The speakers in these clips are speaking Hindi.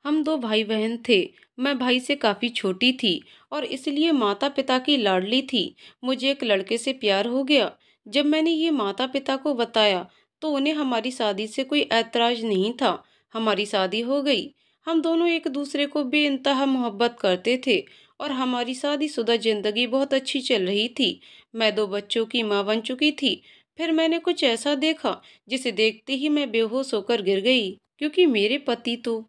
हम दो भाई बहन थे। मैं भाई से काफ़ी छोटी थी और इसलिए माता पिता की लाडली थी। मुझे एक लड़के से प्यार हो गया। जब मैंने ये माता पिता को बताया तो उन्हें हमारी शादी से कोई ऐतराज़ नहीं था। हमारी शादी हो गई। हम दोनों एक दूसरे को बेइंतहा मोहब्बत करते थे और हमारी शादीशुदा ज़िंदगी बहुत अच्छी चल रही थी। मैं दो बच्चों की माँ बन चुकी थी। फिर मैंने कुछ ऐसा देखा जिसे देखते ही मैं बेहोश होकर गिर गई, क्योंकि मेरे पति तो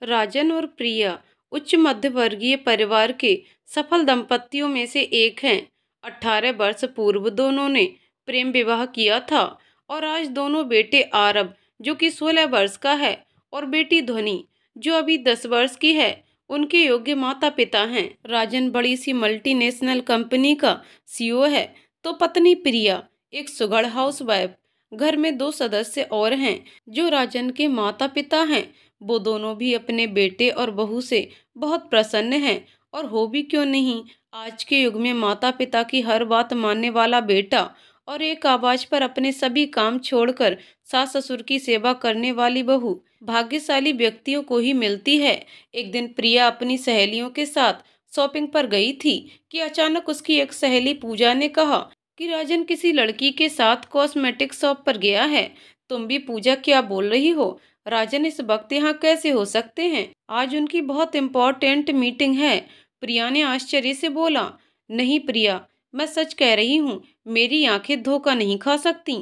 राजन और प्रिया उच्च मध्यवर्गीय परिवार के सफल दंपतियों में से एक हैं। 18 वर्ष पूर्व दोनों ने प्रेम विवाह किया था और आज दोनों बेटे आरब, जो कि 16 वर्ष का है, और बेटी ध्वनि, जो अभी 10 वर्ष की है, उनके योग्य माता पिता हैं। राजन बड़ी सी मल्टीनेशनल कंपनी का सीईओ है, तो पत्नी प्रिया एक सुघड़ हाउसवाइफ। घर में दो सदस्य और हैं जो राजन के माता पिता हैं। वो दोनों भी अपने बेटे और बहू से बहुत प्रसन्न हैं। और हो भी क्यों नहीं, आज के युग में माता पिता की हर बात मानने वाला बेटा और एक आवाज पर अपने सभी काम छोड़कर सास ससुर की सेवा करने वाली बहू भाग्यशाली व्यक्तियों को ही मिलती है। एक दिन प्रिया अपनी सहेलियों के साथ शॉपिंग पर गई थी कि अचानक उसकी एक सहेली पूजा ने कहा कि राजन किसी लड़की के साथ कॉस्मेटिक शॉप पर गया है। तुम भी पूजा क्या बोल रही हो? राजन इस वक्त यहाँ कैसे हो सकते हैं? आज उनकी बहुत इम्पोर्टेंट मीटिंग है। प्रिया ने आश्चर्य से बोला। नहीं प्रिया, मैं सच कह रही हूँ, मेरी आंखें धोखा नहीं खा सकती।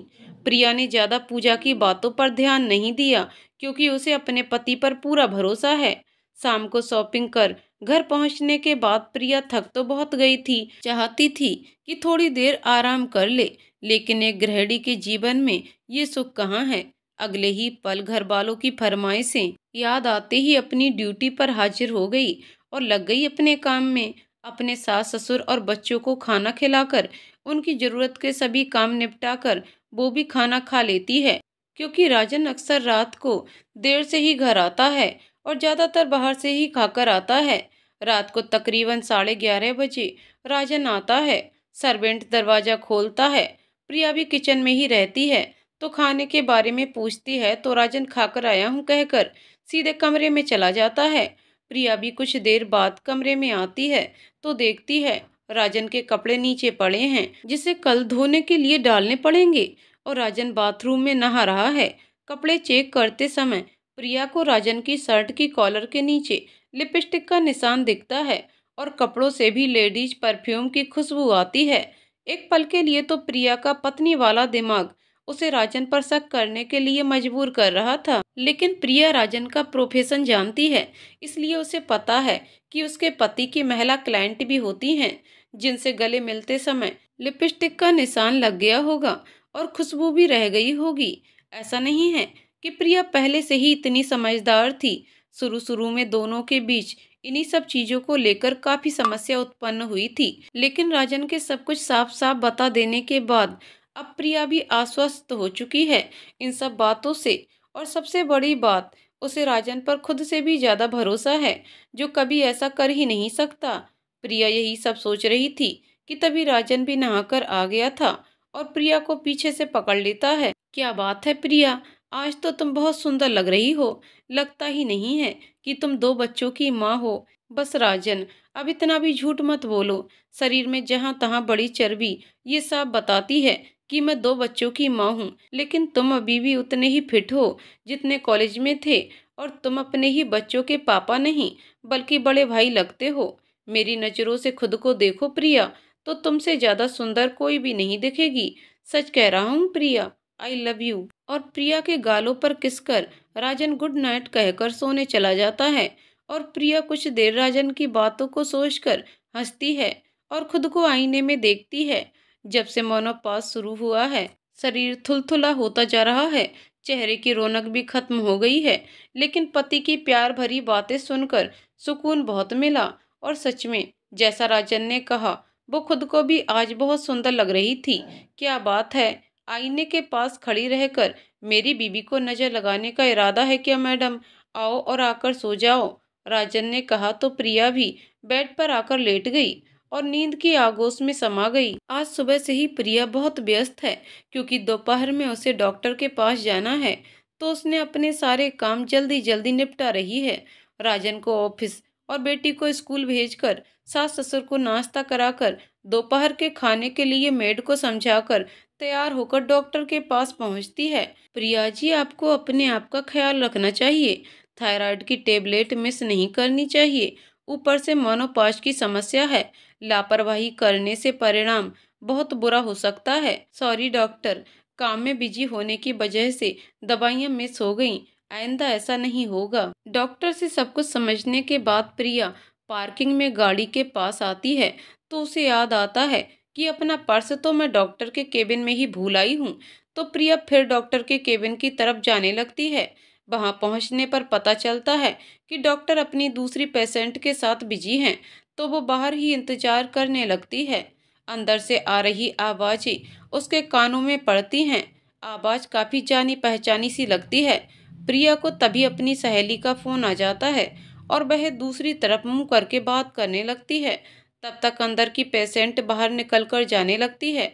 प्रिया ने ज्यादा पूजा की बातों पर ध्यान नहीं दिया, क्योंकि उसे अपने पति पर पूरा भरोसा है। शाम को शॉपिंग कर घर पहुंचने के बाद प्रिया थक तो बहुत गई थी, चाहती थी कि थोड़ी देर आराम कर ले, लेकिन एक गृहिणी के जीवन में ये सुख कहाँ है। अगले ही पल घर वालों की फरमाइशें याद आते ही अपनी ड्यूटी पर हाजिर हो गई और लग गई अपने काम में। अपने सास ससुर और बच्चों को खाना खिलाकर उनकी जरूरत के सभी काम निपटाकर वो भी खाना खा लेती है, क्योंकि राजन अक्सर रात को देर से ही घर आता है और ज्यादातर बाहर से ही खाकर आता है। रात को तकरीबन 11:30 बजे राजन आता है। सर्वेंट दरवाजा खोलता है। प्रिया भी किचन में ही रहती है, तो खाने के बारे में पूछती है तो राजन खाकर आया हूँ कहकर सीधे कमरे में चला जाता है। प्रिया भी कुछ देर बाद कमरे में आती है तो देखती है राजन के कपड़े नीचे पड़े हैं, जिसे कल धोने के लिए डालने पड़ेंगे, और राजन बाथरूम में नहा रहा है। कपड़े चेक करते समय प्रिया को राजन की शर्ट की कॉलर के नीचे लिपस्टिक का निशान दिखता है और कपड़ों से भी लेडीज परफ्यूम की खुशबू आती है। एक पल के लिए तो प्रिया का पत्नी वाला दिमाग उसे राजन पर शक करने के लिए मजबूर कर रहा था, लेकिन प्रिया राजन का प्रोफेशन जानती है, इसलिए उसे पता है कि उसके पति की महिला क्लाइंट भी होती हैं, जिनसे गले मिलते समय लिपस्टिक का निशान लग गया होगा और खुशबू भी रह गई होगी। ऐसा नहीं है कि प्रिया पहले से ही इतनी समझदार थी। शुरू शुरू में दोनों के बीच इन्हीं सब चीजों को लेकर काफी समस्या उत्पन्न हुई थी, लेकिन राजन के सब कुछ साफ साफ बता देने के बाद अब प्रिया भी आश्वस्त हो चुकी है इन सब बातों से। और सबसे बड़ी बात, उसे राजन पर खुद से भी ज्यादा भरोसा है, जो कभी ऐसा कर ही नहीं सकता। प्रिया यही सब सोच रही थी कि तभी राजन भी नहाकर आ गया था और प्रिया को पीछे से पकड़ लेता है। क्या बात है प्रिया, आज तो तुम बहुत सुंदर लग रही हो। लगता ही नहीं है कि तुम दो बच्चों की माँ हो। बस राजन, अब इतना भी झूठ मत बोलो। शरीर में जहां तहां बड़ी चर्बी ये साफ बताती है कि मैं दो बच्चों की माँ हूँ, लेकिन तुम अभी भी उतने ही फिट हो जितने कॉलेज में थे, और तुम अपने ही बच्चों के पापा नहीं बल्कि बड़े भाई लगते हो। मेरी नज़रों से खुद को देखो प्रिया, तो तुमसे ज्यादा सुंदर कोई भी नहीं दिखेगी। सच कह रहा हूँ प्रिया, आई लव यू। और प्रिया के गालों पर किसकर राजन गुड नाइट कहकर सोने चला जाता है। और प्रिया कुछ देर राजन की बातों को सोचकर हंसती है और खुद को आईने में देखती है। जब से मेनोपॉज शुरू हुआ है, शरीर थुलथुला होता जा रहा है, चेहरे की रौनक भी खत्म हो गई है, लेकिन पति की प्यार भरी बातें सुनकर सुकून बहुत मिला। और सच में जैसा राजन ने कहा, वो खुद को भी आज बहुत सुंदर लग रही थी। क्या बात है, आईने के पास खड़ी रहकर मेरी बीवी को नजर लगाने का इरादा है क्या मैडम? आओ और आकर सो जाओ। राजन ने कहा तो प्रिया भी बेड पर आकर लेट गई और नींद की आगोश में समा गई। आज सुबह से ही प्रिया बहुत व्यस्त है, क्योंकि दोपहर में उसे डॉक्टर के पास जाना है, तो उसने अपने सारे काम जल्दी जल्दी निपटा रही है। राजन को ऑफिस और बेटी को स्कूल भेजकर, सास ससुर को नाश्ता कराकर, दोपहर के खाने के लिए मेड को समझाकर तैयार होकर डॉक्टर के पास पहुंचती है। प्रिया जी, आपको अपने आप का ख्याल रखना चाहिए। थायराइड की टेबलेट मिस नहीं करनी चाहिए। ऊपर से मोनोपाज की समस्या है। लापरवाही करने से परिणाम बहुत बुरा हो सकता है। सॉरी डॉक्टर, काम में बिजी होने की वजह से दवाइयाँ मिस हो गईं। आइंदा ऐसा नहीं होगा। डॉक्टर से सब कुछ समझने के बाद प्रिया पार्किंग में गाड़ी के पास आती है तो उसे याद आता है कि अपना पर्स तो मैं डॉक्टर के केबिन में ही भूल आई हूँ। तो प्रिया फिर डॉक्टर के केबिन की तरफ जाने लगती है। वहां पहुंचने पर पता चलता है कि डॉक्टर अपनी दूसरी पेशेंट के साथ बिजी हैं, तो वो बाहर ही इंतजार करने लगती है। अंदर से आ रही आवाजें उसके कानों में पड़ती हैं। आवाज काफी जानी पहचानी सी लगती है। प्रिया को तभी अपनी सहेली का फोन आ जाता है और वह दूसरी तरफ मुंह करके बात करने लगती है। तब तक अंदर की पेशेंट बाहर निकल कर जाने लगती है।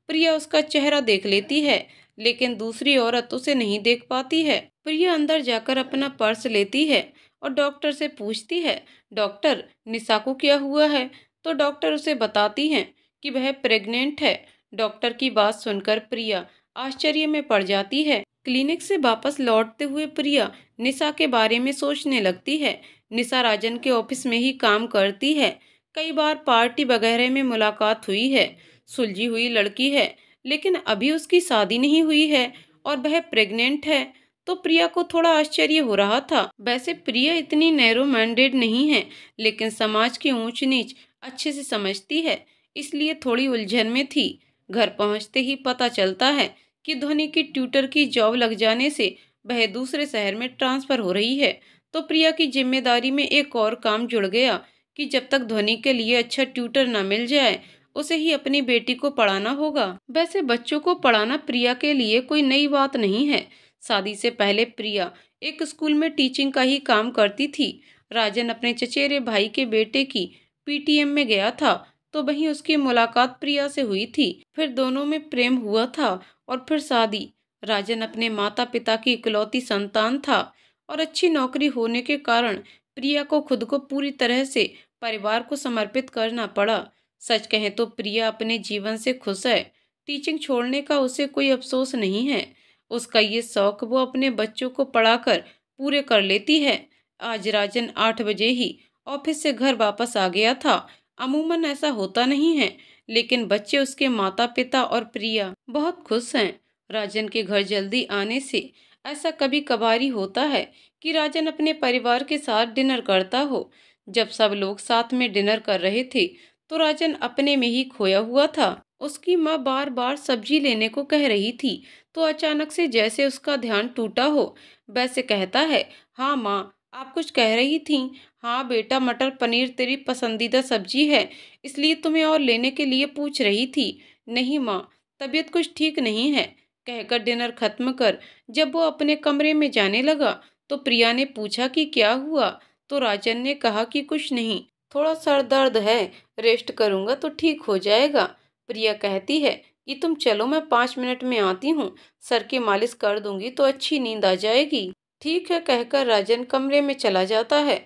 प्रिया उसका चेहरा देख लेती है, लेकिन दूसरी औरत उसे नहीं देख पाती है। प्रिया अंदर जाकर अपना पर्स लेती है और डॉक्टर से पूछती है, डॉक्टर, निशा को क्या हुआ है? तो डॉक्टर उसे बताती हैं कि वह प्रेग्नेंट है। डॉक्टर की बात सुनकर प्रिया आश्चर्य में पड़ जाती है। क्लिनिक से वापस लौटते हुए प्रिया निशा के बारे में सोचने लगती है। निशा राजन के ऑफिस में ही काम करती है। कई बार पार्टी वगैरह में मुलाकात हुई है। सुलझी हुई लड़की है, लेकिन अभी उसकी शादी नहीं हुई है और वह प्रेग्नेंट है। तो प्रिया को थोड़ा आश्चर्य हो रहा था। वैसे प्रिया इतनी नैरो माइंडेड नहीं है, लेकिन समाज की ऊंच नीच अच्छे से समझती है, इसलिए थोड़ी उलझन में थी। घर पहुंचते ही पता चलता है कि ध्वनि की ट्यूटर की जॉब लग जाने से वह दूसरे शहर में ट्रांसफर हो रही है। तो प्रिया की जिम्मेदारी में एक और काम जुड़ गया कि जब तक ध्वनि के लिए अच्छा ट्यूटर न मिल जाए, उसे ही अपनी बेटी को पढ़ाना होगा। वैसे बच्चों को पढ़ाना प्रिया के लिए कोई नई बात नहीं है। शादी से पहले प्रिया एक स्कूल में टीचिंग का ही काम करती थी। राजन अपने चचेरे भाई के बेटे की पीटीएम में गया था, तो वहीं उसकी मुलाकात प्रिया से हुई थी। फिर दोनों में प्रेम हुआ था और फिर शादी। राजन अपने माता पिता की इकलौती संतान था और अच्छी नौकरी होने के कारण प्रिया को खुद को पूरी तरह से परिवार को समर्पित करना पड़ा। सच कहें तो प्रिया अपने जीवन से खुश है। टीचिंग छोड़ने का उसे कोई अफसोस नहीं है। उसका ये शौक वो अपने बच्चों को पढ़ाकर पूरे कर लेती है। आज राजन 8 बजे ही ऑफिस से घर वापस आ गया था। अमूमन ऐसा होता नहीं है, लेकिन बच्चे, उसके माता पिता और प्रिया बहुत खुश हैं। राजन के घर जल्दी आने से ऐसा कभी कभार ही होता है कि राजन अपने परिवार के साथ डिनर करता हो। जब सब लोग साथ में डिनर कर रहे थे तो राजन अपने में ही खोया हुआ था। उसकी माँ बार बार सब्जी लेने को कह रही थी, तो अचानक से जैसे उसका ध्यान टूटा हो वैसे कहता है, हाँ माँ, आप कुछ कह रही थीं। हाँ बेटा, मटर पनीर तेरी पसंदीदा सब्जी है, इसलिए तुम्हें और लेने के लिए पूछ रही थी। नहीं माँ, तबीयत कुछ ठीक नहीं है, कहकर डिनर खत्म कर जब वो अपने कमरे में जाने लगा तो प्रिया ने पूछा कि क्या हुआ। तो राजन ने कहा कि कुछ नहीं, थोड़ा सर दर्द है, रेस्ट करूंगा तो ठीक हो जाएगा। प्रिया कहती है कि तुम चलो, मैं 5 मिनट में आती हूँ, सर की मालिश कर दूंगी तो अच्छी नींद आ जाएगी। ठीक है, कहकर राजन कमरे में चला जाता है।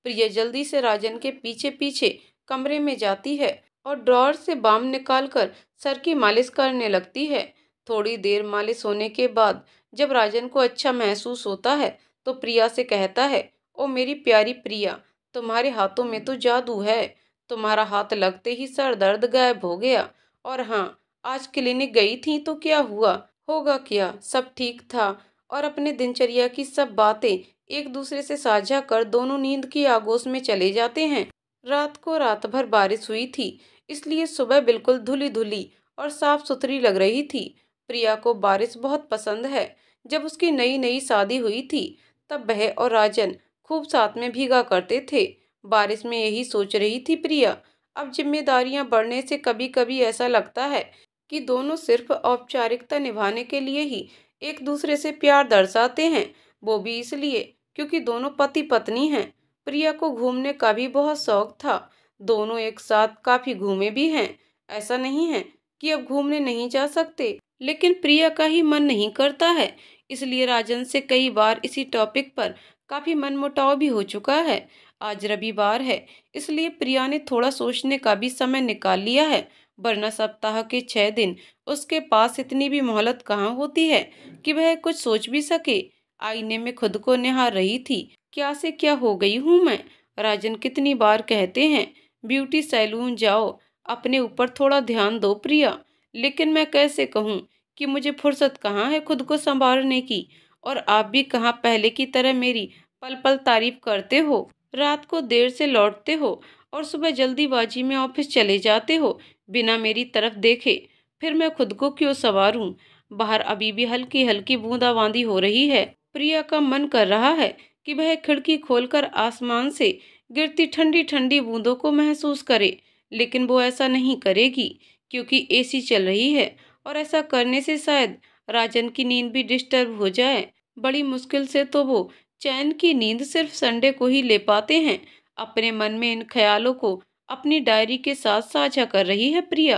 प्रिया जल्दी से राजन के पीछे पीछे कमरे में जाती है और ड्रॉअर से बाम निकालकर सर की मालिश करने लगती है। थोड़ी देर मालिश होने के बाद जब राजन को अच्छा महसूस होता है तो प्रिया से कहता है, ओ मेरी प्यारी प्रिया, तुम्हारे हाथों में तो जादू है। तुम्हारा हाथ लगते ही सर दर्द गायब हो गया। और हाँ, आज क्लिनिक गई थी तो क्या हुआ? होगा क्या, सब ठीक था। और अपने दिनचर्या की सब बातें एक दूसरे से साझा कर दोनों नींद की आगोश में चले जाते हैं। रात को रात भर बारिश हुई थी, इसलिए सुबह बिल्कुल धुली धुली और साफ सुथरी लग रही थी। प्रिया को बारिश बहुत पसंद है। जब उसकी नई नई शादी हुई थी तब वह और राजन खूब साथ में भीगा करते थे। बारिश में यही सोच रही थी प्रिया। अब जिम्मेदारियां बढ़ने से कभी कभी ऐसा लगता है कि दोनों सिर्फ औपचारिकता निभाने के लिए ही एक दूसरे से प्यार दर्शाते हैं, वो भी इसलिए क्योंकि दोनों पति पत्नी हैं। प्रिया को घूमने का भी बहुत शौक था। दोनों एक साथ काफी घूमे भी हैं। ऐसा नहीं है कि अब घूमने नहीं जा सकते, लेकिन प्रिया का ही मन नहीं करता है। इसलिए राजन से कई बार इसी टॉपिक पर काफी मनमुटाव भी हो चुका है। आज रविवार है, इसलिए प्रिया ने थोड़ा सोचने का भी समय निकाल लिया है, वरना सप्ताह के 6 दिन उसके पास इतनी भी मोहलत कहाँ होती है कि वह कुछ सोच भी सके। आईने में खुद को निहार रही थी। क्या से क्या हो गई हूँ मैं। राजन कितनी बार कहते हैं ब्यूटी सैलून जाओ, अपने ऊपर थोड़ा ध्यान दो प्रिया, लेकिन मैं कैसे कहूँ कि मुझे फुर्सत कहाँ है खुद को संभालने की। और आप भी कहाँ पहले की तरह मेरी पल पल तारीफ करते हो, रात को देर से लौटते हो और सुबह जल्दीबाजी में ऑफिस चले जाते हो बिना मेरी तरफ देखे। फिर मैं खुद को क्यों संवारूं। बाहर अभी भी हल्की हल्की बूंदाबांदी हो रही है। प्रिया का मन कर रहा है कि वह खिड़की खोलकर आसमान से गिरती ठंडी ठंडी बूंदों को महसूस करे, लेकिन वो ऐसा नहीं करेगी क्योंकि एसी चल रही है और ऐसा करने से शायद राजन की नींद भी डिस्टर्ब हो जाए। बड़ी मुश्किल से तो वो चैन की नींद सिर्फ संडे को ही ले पाते हैं। अपने मन में इन ख्यालों को अपनी डायरी के साथ साझा कर रही है प्रिया।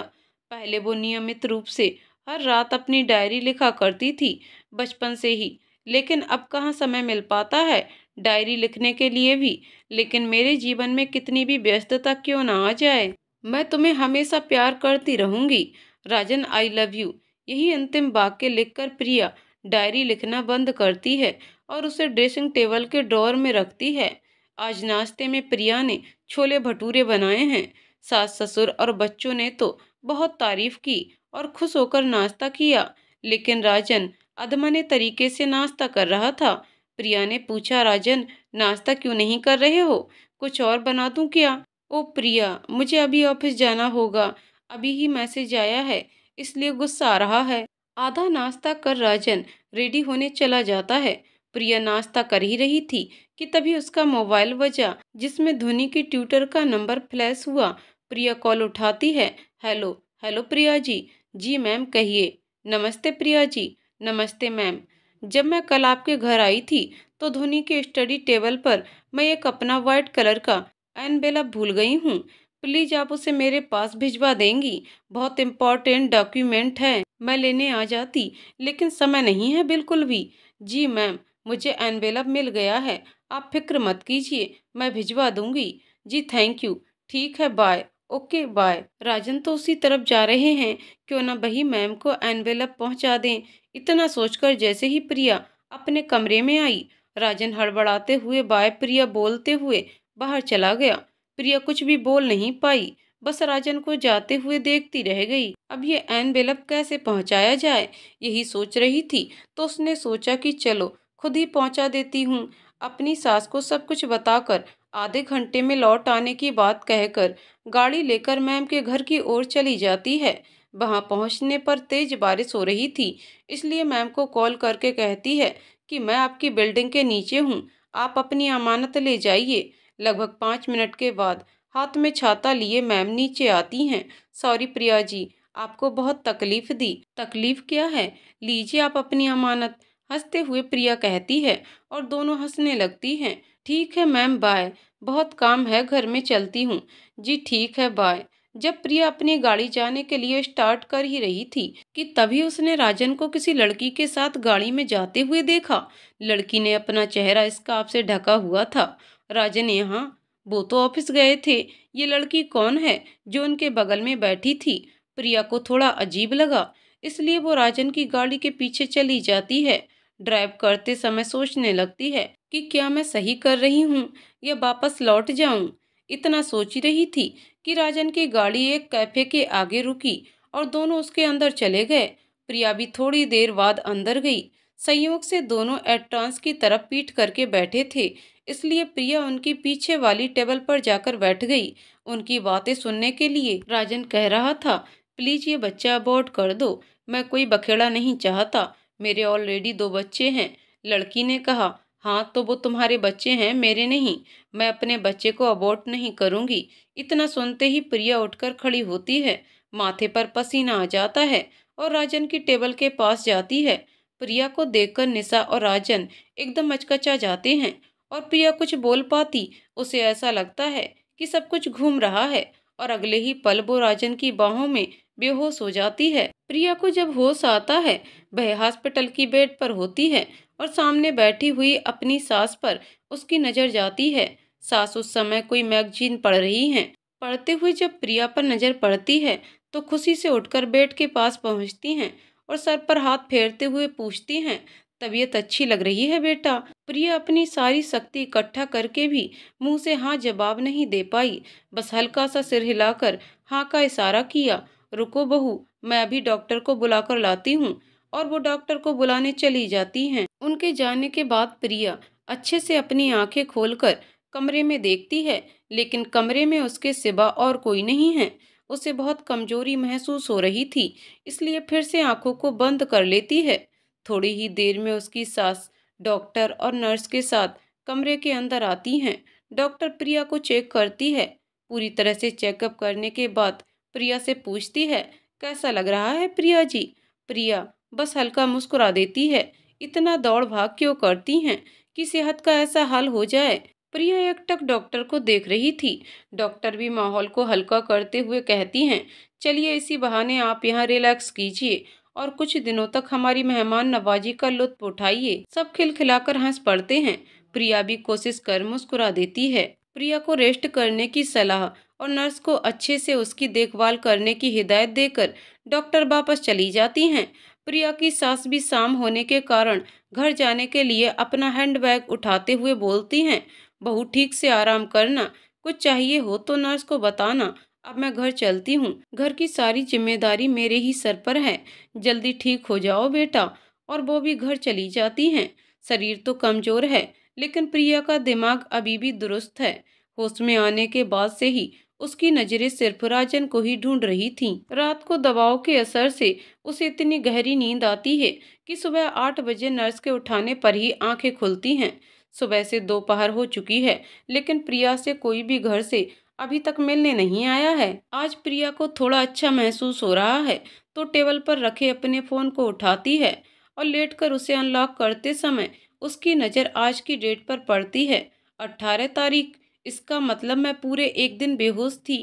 पहले वो नियमित रूप से हर रात अपनी डायरी लिखा करती थी, बचपन से ही, लेकिन अब कहाँ समय मिल पाता है डायरी लिखने के लिए भी। लेकिन मेरे जीवन में कितनी भी व्यस्तता क्यों ना आ जाए, मैं तुम्हें हमेशा प्यार करती रहूंगी। राजन आई लव यू। यही अंतिम वाक्य लिखकर प्रिया डायरी लिखना बंद करती है और उसे ड्रेसिंग टेबल के ड्रॉअर में रखती है। आज नाश्ते में प्रिया ने छोले भटूरे बनाए हैं। सास ससुर और बच्चों ने तो बहुत तारीफ की और खुश होकर नाश्ता किया, लेकिन राजन अधमने तरीके से नाश्ता कर रहा था। प्रिया ने पूछा, राजन नाश्ता क्यों नहीं कर रहे हो, कुछ और बना दूं क्या। ओ प्रिया, मुझे अभी ऑफिस जाना होगा, अभी ही मैसेज आया है, इसलिए गुस्सा आ रहा है। आधा नाश्ता कर राजन रेडी होने चला जाता है। प्रिया नाश्ता कर ही रही थी कि तभी उसका मोबाइल बजा, जिसमें धोनी की ट्यूटर का नंबर फ्लैश हुआ। प्रिया कॉल उठाती है। Hello hello Priya ji. जी मैम कहिए। नमस्ते प्रिया जी। नमस्ते मैम। जब मैं कल आपके घर आई थी तो धोनी के स्टडी टेबल पर मैं एक अपना व्हाइट कलर का एनवेलप भूल गई हूँ। प्लीज आप उसे मेरे पास भिजवा देंगी, बहुत इम्पोर्टेंट डॉक्यूमेंट है। मैं लेने आ जाती, लेकिन समय नहीं है बिल्कुल भी। जी मैम, मुझे एनवेलप मिल गया है, आप फिक्र मत कीजिए, मैं भिजवा दूंगी। जी थैंक यू। ठीक है, बाय। Okay bye. राजन तो उसी तरफ जा रहे हैं, क्यों ना वही मैम को एनवेलप पहुंचा दें। इतना सोचकर जैसे ही प्रिया अपने कमरे में आई, राजन हड़बड़ाते हुए बाय प्रिया बोलते हुए बाहर चला गया। प्रिया कुछ भी बोल नहीं पाई, बस राजन को जाते हुए देखती रह गई। अब ये एनवेलप कैसे पहुंचाया जाए, यही सोच रही थी तो उसने सोचा कि चलो खुद ही पहुंचा देती हूँ। अपनी सास को सब कुछ बताकर आधे घंटे में लौट आने की बात कहकर गाड़ी लेकर मैम के घर की ओर चली जाती है। वहां पहुंचने पर तेज बारिश हो रही थी, इसलिए मैम को कॉल करके कहती है कि मैं आपकी बिल्डिंग के नीचे हूँ, आप अपनी अमानत ले जाइए। लगभग 5 मिनट के बाद हाथ में छाता लिए मैम नीचे आती हैं। सॉरी प्रिया जी, आपको बहुत तकलीफ दी। तकलीफ क्या है, लीजिए आप अपनी अमानत। हंसते हुए प्रिया कहती है और दोनों हंसने लगती हैं। ठीक है मैम, बाय, बहुत काम है घर में, चलती हूँ। जी ठीक है, बाय। जब प्रिया अपनी गाड़ी जाने के लिए स्टार्ट कर ही रही थी कि तभी उसने राजन को किसी लड़की के साथ गाड़ी में जाते हुए देखा। लड़की ने अपना चेहरा स्कार्फ से ढका हुआ था। राजन यहाँ, वो तो ऑफिस गए थे, ये लड़की कौन है जो उनके बगल में बैठी थी। प्रिया को थोड़ा अजीब लगा, इसलिए वो राजन की गाड़ी के पीछे चली जाती है। ड्राइव करते समय सोचने लगती है कि क्या मैं सही कर रही हूँ या वापस लौट जाऊं। इतना सोच ही रही थी कि राजन की गाड़ी एक कैफे के आगे रुकी और दोनों उसके अंदर चले गए। प्रिया भी थोड़ी देर बाद अंदर गई। संयोग से दोनों एंट्रांस की तरफ पीठ करके बैठे थे, इसलिए प्रिया उनकी पीछे वाली टेबल पर जाकर बैठ गई उनकी बातें सुनने के लिए। राजन कह रहा था, प्लीज ये बच्चा अबॉर्ट कर दो, मैं कोई बखेड़ा नहीं चाहता, मेरे ऑलरेडी 2 बच्चे हैं। लड़की ने कहा, हाँ तो वो तुम्हारे बच्चे हैं, मेरे नहीं, मैं अपने बच्चे को अबॉर्ट नहीं करूंगी। इतना सुनते ही प्रिया उठकर खड़ी होती है, माथे पर पसीना आ जाता है और राजन की टेबल के पास जाती है। प्रिया को देखकर निशा और राजन एकदम अचकचा जाते हैं और प्रिया कुछ बोल पाती, उसे ऐसा लगता है कि सब कुछ घूम रहा है और अगले ही पल वो राजन की बाहों में बेहोश हो जाती है। प्रिया को जब होश आता है, वह हॉस्पिटल की बेड पर होती है और सामने बैठी हुई अपनी सास पर उसकी नज़र जाती है। सास उस समय कोई मैगजीन पढ़ रही हैं। पढ़ते हुए जब प्रिया पर नज़र पड़ती है तो खुशी से उठकर बेड के पास पहुंचती हैं और सर पर हाथ फेरते हुए पूछती हैं, तबीयत अच्छी लग रही है बेटा। प्रिया अपनी सारी शक्ति इकट्ठा करके भी मुंह से हाँ जवाब नहीं दे पाई। बस हल्का सा सिर हिलाकर हाँ का इशारा किया। रुको बहू, मैं अभी डॉक्टर को बुलाकर लाती हूँ। और वो डॉक्टर को बुलाने चली जाती हैं। उनके जाने के बाद प्रिया अच्छे से अपनी आंखें खोलकर कमरे में देखती है, लेकिन कमरे में उसके सिवा और कोई नहीं है। उसे बहुत कमजोरी महसूस हो रही थी, इसलिए फिर से आंखों को बंद कर लेती है। थोड़ी ही देर में उसकी सास डॉक्टर और नर्स के साथ कमरे के अंदर आती हैं। डॉक्टर प्रिया को चेक करती है। पूरी तरह से चेकअप करने के बाद प्रिया से पूछती है, कैसा लग रहा है प्रिया जी? प्रिया बस हल्का मुस्कुरा देती है। इतना दौड़ भाग क्यों करती हैं कि सेहत का ऐसा हाल हो जाए? प्रिया एकटक डॉक्टर को देख रही थी। डॉक्टर भी माहौल को हल्का करते हुए कहती हैं, चलिए इसी बहाने आप यहाँ रिलैक्स कीजिए और कुछ दिनों तक हमारी मेहमान नवाजी का लुत्फ उठाइए। सब खिलखिलाकर हंस पड़ते हैं। प्रिया भी कोशिश कर मुस्कुरा देती है। प्रिया को रेस्ट करने की सलाह और नर्स को अच्छे से उसकी देखभाल करने की हिदायत देकर डॉक्टर वापस चली जाती हैं। प्रिया की सास भी शाम होने के कारण घर जाने के लिए अपना हैंडबैग उठाते हुए बोलती हैं, बहू ठीक से आराम करना, कुछ चाहिए हो तो नर्स को बताना, अब मैं घर चलती हूँ। घर की सारी जिम्मेदारी मेरे ही सर पर है। जल्दी ठीक हो जाओ बेटा। और वो भी घर चली जाती हैं। शरीर तो कमजोर है, लेकिन प्रिया का दिमाग अभी भी दुरुस्त है। होश में आने के बाद से ही उसकी नजरें सिर्फ राजन को ही ढूंढ रही थीं। रात को दवाओं के असर से उसे इतनी गहरी नींद आती है कि सुबह 8 बजे नर्स के उठाने पर ही आंखें खुलती हैं। सुबह से दोपहर हो चुकी है, लेकिन प्रिया से कोई भी घर से अभी तक मिलने नहीं आया है। आज प्रिया को थोड़ा अच्छा महसूस हो रहा है तो टेबल पर रखे अपने फोन को उठाती है और लेटकर उसे अनलॉक करते समय उसकी नज़र आज की डेट पर पड़ती है, 18 तारीख। इसका मतलब मैं पूरे एक दिन बेहोश थी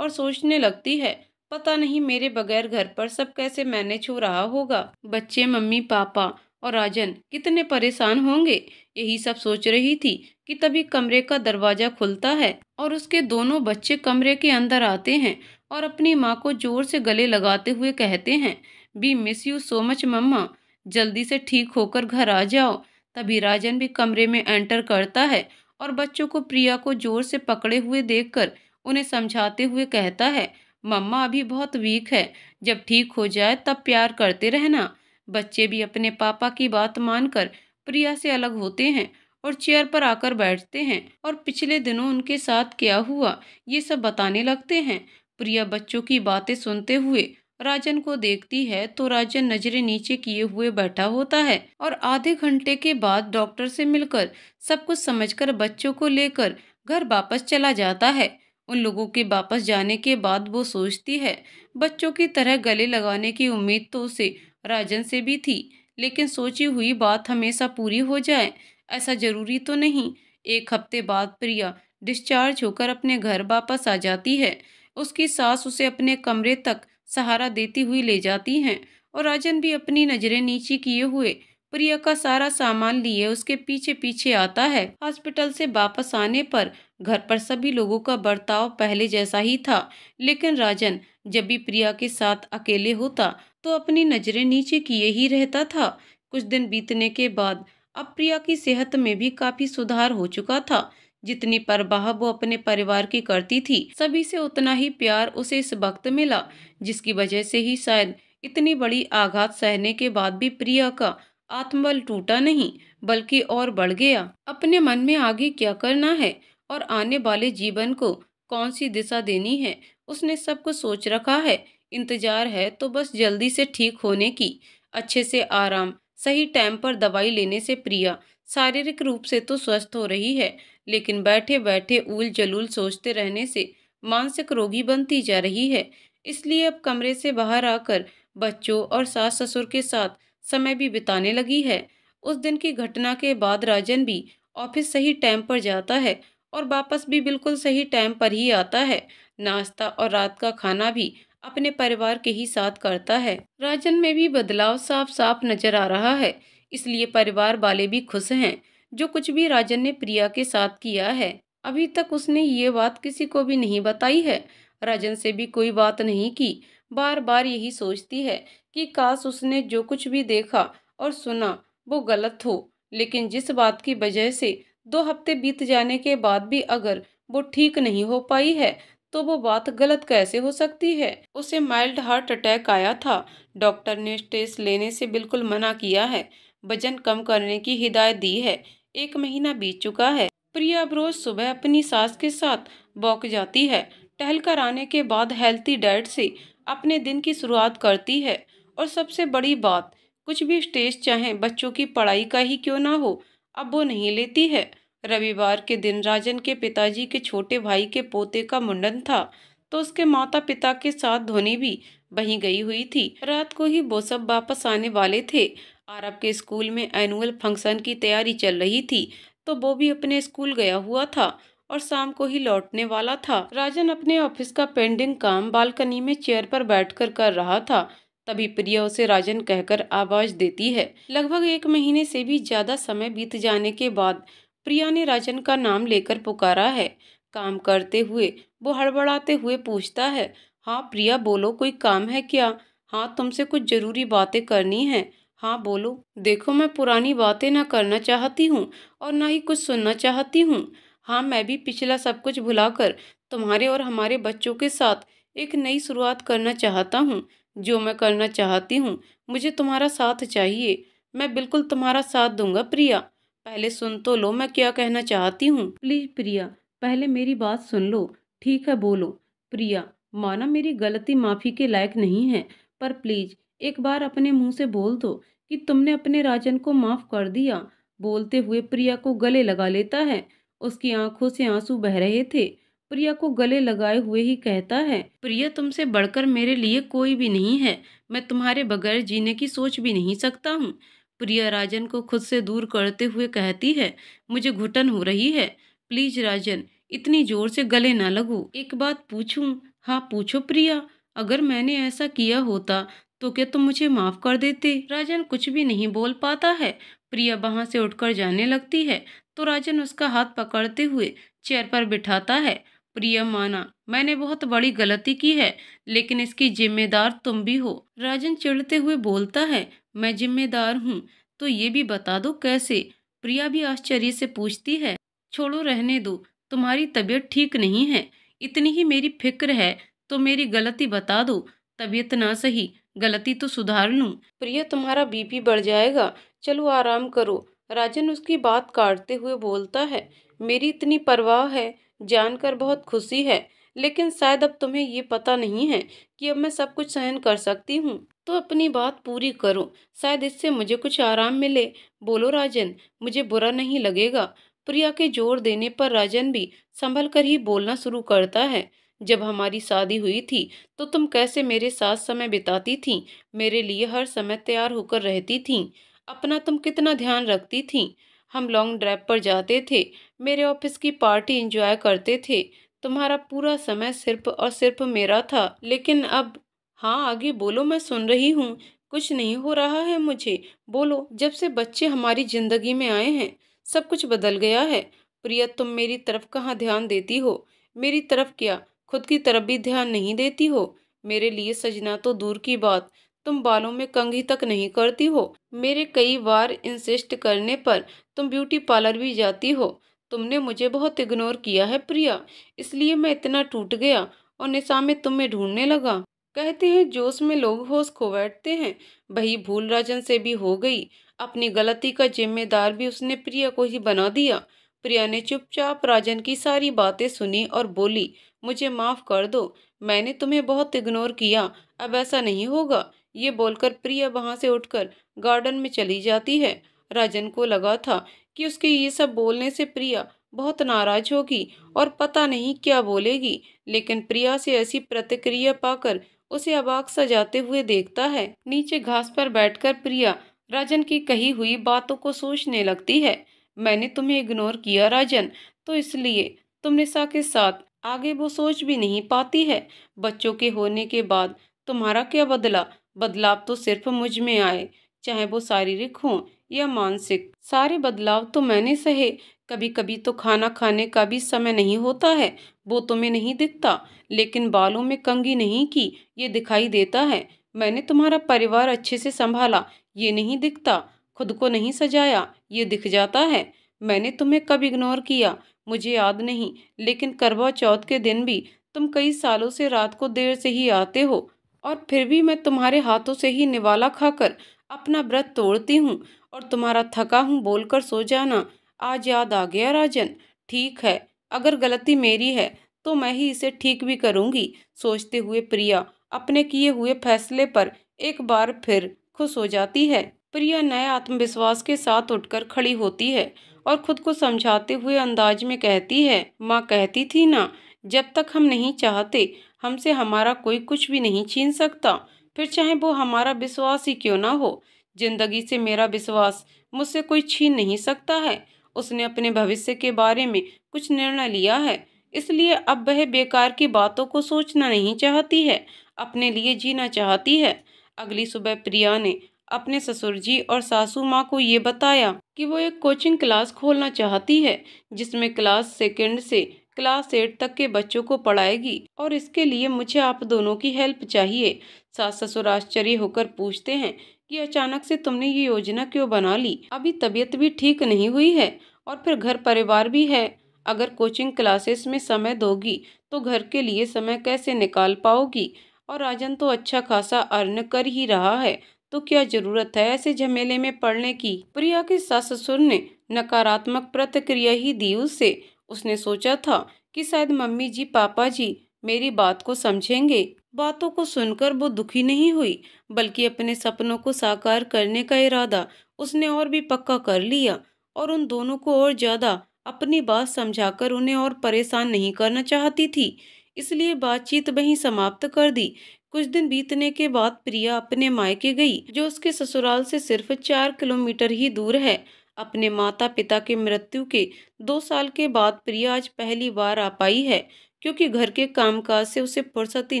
और सोचने लगती है, पता नहीं मेरे बगैर घर पर सब कैसे मैनेज हो रहा होगा। बच्चे, मम्मी पापा और राजन कितने परेशान होंगे। यही सब सोच रही थी कि तभी कमरे का दरवाजा खुलता है और उसके दोनों बच्चे कमरे के अंदर आते हैं और अपनी माँ को जोर से गले लगाते हुए कहते हैं, we miss you so much mama, जल्दी से ठीक होकर घर आ जाओ। तभी राजन भी कमरे में एंटर करता है और बच्चों को प्रिया को जोर से पकड़े हुए देखकर उन्हें समझाते हुए कहता है, मम्मा अभी बहुत वीक है, जब ठीक हो जाए तब प्यार करते रहना। बच्चे भी अपने पापा की बात मानकर प्रिया से अलग होते हैं और चेयर पर आकर बैठते हैं और पिछले दिनों उनके साथ क्या हुआ ये सब बताने लगते हैं। प्रिया बच्चों की बातें सुनते हुए राजन को देखती है तो राजन नजरें नीचे किए हुए बैठा होता है और आधे घंटे के बाद डॉक्टर से मिलकर सब कुछ समझकर बच्चों को लेकर घर वापस चला जाता है। उन लोगों के वापस जाने के बाद वो सोचती है, बच्चों की तरह गले लगाने की उम्मीद तो उसे राजन से भी थी, लेकिन सोची हुई बात हमेशा पूरी हो जाए ऐसा जरूरी तो नहीं। एक हफ्ते बाद प्रिया डिस्चार्ज होकर अपने घर वापस आ जाती है। उसकी सास उसे अपने कमरे तक सहारा देती हुई ले जाती हैं और राजन भी अपनी नजरें नीची किए हुए प्रिया का सारा सामान लिए उसके पीछे पीछे आता है। हॉस्पिटल से वापस आने पर घर पर सभी लोगों का बर्ताव पहले जैसा ही था, लेकिन राजन जब भी प्रिया के साथ अकेले होता तो अपनी नजरें नीचे किए ही रहता था। कुछ दिन बीतने के बाद अब प्रिया की सेहत में भी काफी सुधार हो चुका था। जितनी परवाह वो अपने परिवार की करती थी, सभी से उतना ही प्यार उसे इस वक्त मिला, जिसकी वजह से ही शायद इतनी बड़ी आघात सहने के बाद भी प्रिया का आत्मबल टूटा नहीं, बल्कि और बढ़ गया। अपने मन में आगे क्या करना है और आने वाले जीवन को कौन सी दिशा देनी है, उसने सब कुछ सोच रखा है। इंतजार है तो बस जल्दी से ठीक होने की। अच्छे से आराम, सही टाइम पर दवाई लेने से प्रिया शारीरिक रूप से तो स्वस्थ हो रही है, लेकिन बैठे बैठे ऊल जलूल सोचते रहने से मानसिक रोगी बनती जा रही है। इसलिए अब कमरे से बाहर आकर बच्चों और सास ससुर के साथ समय भी बिताने लगी है। उस दिन की घटना के बाद राजन भी ऑफिस सही टाइम पर जाता है और वापस भी बिल्कुल सही टाइम पर ही आता है। नाश्ता और रात का खाना भी अपने परिवार के ही साथ करता है। राजन में भी बदलाव साफ साफ नजर आ रहा है। इसलिए परिवार वाले भी खुश हैं। जो कुछ भी राजन ने प्रिया के साथ किया है, अभी तक उसने ये बात किसी को भी नहीं बताई है। राजन से भी कोई बात नहीं की। बार बार यही सोचती है कि काश उसने जो कुछ भी देखा और सुना वो गलत हो। लेकिन जिस बात की वजह से 2 हफ्ते बीत जाने के बाद भी अगर वो ठीक नहीं हो पाई है, तो वो बात गलत कैसे हो सकती है। उसे माइल्ड हार्ट अटैक आया था। डॉक्टर ने टेस्ट लेने से बिल्कुल मना किया है। वजन कम करने की हिदायत दी है। 1 महीना बीत चुका है। प्रिया अब रोज सुबह अपनी सास के साथ वॉक जाती है। टहल कर आने के बाद हेल्थी डाइट से अपने दिन की शुरुआत करती है। और सबसे बड़ी बात, कुछ भी स्ट्रेस चाहे बच्चों की पढ़ाई का ही क्यों ना हो, अब वो नहीं लेती है। रविवार के दिन राजन के पिताजी के छोटे भाई के पोते का मुंडन था, तो उसके माता पिता के साथ धोनी भी वहीं गई हुई थी। रात को ही वो सब वापस आने वाले थे। आरब के स्कूल में एनुअल फंक्शन की तैयारी चल रही थी, तो वो भी अपने स्कूल गया हुआ था और शाम को ही लौटने वाला था। राजन अपने ऑफिस का पेंडिंग काम बालकनी में चेयर पर बैठकर कर रहा था। तभी प्रिया उसे राजन कहकर आवाज देती है। लगभग 1 महीने से भी ज्यादा समय बीत जाने के बाद प्रिया ने राजन का नाम लेकर पुकारा है। काम करते हुए वो हड़बड़ाते हुए पूछता है, हाँ प्रिया बोलो, कोई काम है क्या? हाँ, तुमसे कुछ जरूरी बातें करनी है। हाँ बोलो। देखो, मैं पुरानी बातें ना करना चाहती हूँ और ना ही कुछ सुनना चाहती हूँ। हाँ, मैं भी पिछला सब कुछ भुलाकर तुम्हारे और हमारे बच्चों के साथ एक नई शुरुआत करना चाहता हूँ। जो मैं करना चाहती हूँ, मुझे तुम्हारा साथ चाहिए। मैं बिल्कुल तुम्हारा साथ दूंगा प्रिया। पहले सुन तो लो मैं क्या कहना चाहती हूँ। प्लीज प्रिया, पहले मेरी बात सुन लो। ठीक है, बोलो। प्रिया, माना मेरी गलती माफी के लायक नहीं है, पर प्लीज एक बार अपने मुंह से बोल दो कि तुमने अपने राजन को माफ कर दिया। बोलते हुए प्रिया को गले लगा लेता है। उसकी आंखों से आंसू बह रहे थे। प्रिया को गले लगाए हुए ही कहता है, प्रिया तुमसे बढ़कर मेरे लिए कोई भी नहीं है। मैं तुम्हारे बगैर जीने की सोच भी नहीं सकता हूँ। प्रिया राजन को खुद से दूर करते हुए कहती है, मुझे घुटन हो रही है। प्लीज राजन, इतनी जोर से गले ना लगो। एक बात पूछूं? हाँ पूछो प्रिया। अगर मैंने ऐसा किया होता तो क्या तुम मुझे माफ कर देते? राजन कुछ भी नहीं बोल पाता है। प्रिया वहां से उठकर जाने लगती है, तो राजन उसका हाथ पकड़ते हुए चेयर पर बिठाता है। प्रिया, माना मैंने बहुत बड़ी गलती की है, लेकिन इसकी जिम्मेदार तुम भी हो। राजन चिढ़ते हुए बोलता है, मैं जिम्मेदार हूँ? तो ये भी बता दो कैसे? प्रिया भी आश्चर्य से पूछती है। छोड़ो, रहने दो। तुम्हारी तबीयत ठीक नहीं है, इतनी ही मेरी फिक्र है तो मेरी गलती बता दो। तबीयत ना सही, गलती तो सुधार लूं। प्रिया, तुम्हारा बीपी बढ़ जाएगा, चलो आराम करो। राजन उसकी बात काटते हुए बोलता है, मेरी इतनी परवाह है जानकर बहुत खुशी है, लेकिन शायद अब तुम्हें ये पता नहीं है कि अब मैं सब कुछ सहन कर सकती हूँ। तो अपनी बात पूरी करो, शायद इससे मुझे कुछ आराम मिले। बोलो राजन, मुझे बुरा नहीं लगेगा। प्रिया के जोर देने पर राजन भी संभल कर ही बोलना शुरू करता है। जब हमारी शादी हुई थी तो तुम कैसे मेरे साथ समय बिताती थी, मेरे लिए हर समय तैयार होकर रहती थी, अपना तुम कितना ध्यान रखती थी। हम लॉन्ग ड्राइव पर जाते थे, मेरे ऑफिस की पार्टी एंजॉय करते थे, तुम्हारा पूरा समय सिर्फ और सिर्फ मेरा था। लेकिन अब? हाँ आगे बोलो, मैं सुन रही हूँ। कुछ नहीं हो रहा है मुझे, बोलो। जब से बच्चे हमारी जिंदगी में आए हैं सब कुछ बदल गया है। प्रिया, तुम मेरी तरफ कहाँ ध्यान देती हो? मेरी तरफ क्या, खुद की तरफ भी ध्यान नहीं देती हो। मेरे लिए सजना तो दूर की बात, तुम बालों में कंघी तक नहीं करती हो। मेरे कई बार इंसिस्ट करने पर तुम ब्यूटी पार्लर भी जाती हो। तुमने मुझे बहुत इग्नोर किया है प्रिया, इसलिए मैं इतना टूट गया और निशा में तुम्हें ढूंढने लगा। कहते हैं जोश में लोग होश खो बैठते हैं, वही भूल राजन से भी हो गई। अपनी गलती का जिम्मेदार भी उसने प्रिया को ही बना दिया। प्रिया ने चुपचाप राजन की सारी बातें सुनी और बोली, मुझे माफ कर दो, मैंने तुम्हें बहुत इग्नोर किया, अब ऐसा नहीं होगा। ये बोलकर प्रिया वहां से उठकर गार्डन में चली जाती है। राजन को लगा था कि उसके ये सब बोलने से प्रिया बहुत नाराज होगी और पता नहीं क्या बोलेगी, लेकिन प्रिया से ऐसी प्रतिक्रिया पाकर उसे अबाक सा जाते हुए देखता है। नीचे घास पर बैठकर प्रिया राजन की कही हुई बातों को सोचने लगती है। मैंने तुम्हें इग्नोर किया राजन, तो इसलिए तुम निशा के साथ आगे वो सोच भी नहीं पाती है। बच्चों के होने के बाद तुम्हारा क्या बदला? बदलाव तो सिर्फ मुझ में आए, चाहे वो शारीरिक हो या मानसिक, सारे बदलाव तो मैंने सहे। कभी कभी तो खाना खाने का भी समय नहीं होता है, वो तुम्हें नहीं दिखता, लेकिन बालों में कंघी नहीं की ये दिखाई देता है। मैंने तुम्हारा परिवार अच्छे से संभाला, ये नहीं दिखता। खुद को नहीं सजाया, ये दिख जाता है। मैंने तुम्हें कब इग्नोर किया मुझे याद नहीं, लेकिन करवा चौथ के दिन भी तुम कई सालों से रात को देर से ही आते हो, और फिर भी मैं तुम्हारे हाथों से ही निवाला खाकर अपना व्रत तोड़ती हूँ, और तुम्हारा थका हूँ बोलकर सो जाना आज याद आ गया राजन। ठीक है, अगर गलती मेरी है तो मैं ही इसे ठीक भी करूंगी। सोचते हुए प्रिया अपने किए हुए फैसले पर एक बार फिर खुश हो जाती है। प्रिया नए आत्मविश्वास के साथ उठकर खड़ी होती है और खुद को समझाते हुए अंदाज में कहती है, माँ कहती थी ना, जब तक हम नहीं चाहते हमसे हमारा कोई कुछ भी नहीं छीन सकता, फिर चाहे वो हमारा विश्वास ही क्यों ना हो। जिंदगी से मेरा विश्वास मुझसे कोई छीन नहीं सकता है। उसने अपने भविष्य के बारे में कुछ निर्णय लिया है, इसलिए अब वह बेकार की बातों को सोचना नहीं चाहती है, अपने लिए जीना चाहती है। अगली सुबह प्रिया ने अपने ससुर जी और सासू माँ को ये बताया कि वो एक कोचिंग क्लास खोलना चाहती है, जिसमें क्लास सेकंड से क्लास 8 तक के बच्चों को पढ़ाएगी, और इसके लिए मुझे आप दोनों की हेल्प चाहिए। सास ससुर आश्चर्य होकर पूछते हैं कि अचानक से तुमने ये योजना क्यों बना ली? अभी तबीयत भी ठीक नहीं हुई है और फिर घर परिवार भी है। अगर कोचिंग क्लासेस में समय दोगी तो घर के लिए समय कैसे निकाल पाओगी? और राजन तो अच्छा खासा अर्न कर ही रहा है, तो क्या जरूरत है ऐसे झमेले में पड़ने की? प्रिया के सास ससुर ने नकारात्मक प्रतिक्रिया ही दी उससे। उसने सोचा था कि शायद मम्मी जी पापा जी मेरी बात को समझेंगे। बातों को सुनकर वो दुखी नहीं हुई, बल्कि अपने सपनों को साकार करने का इरादा उसने और भी पक्का कर लिया, और उन दोनों को और ज्यादा अपनी बात समझाकर उन्हें और परेशान नहीं करना चाहती थी, इसलिए बातचीत वहीं समाप्त कर दी। कुछ दिन बीतने के बाद प्रिया अपने मायके गई, जो उसके ससुराल से सिर्फ 4 किलोमीटर ही दूर है। अपने माता पिता के मृत्यु के 2 साल के बाद प्रिया आज पहली बार आ पाई है, क्योंकि घर के कामकाज से उसे फुर्सत ही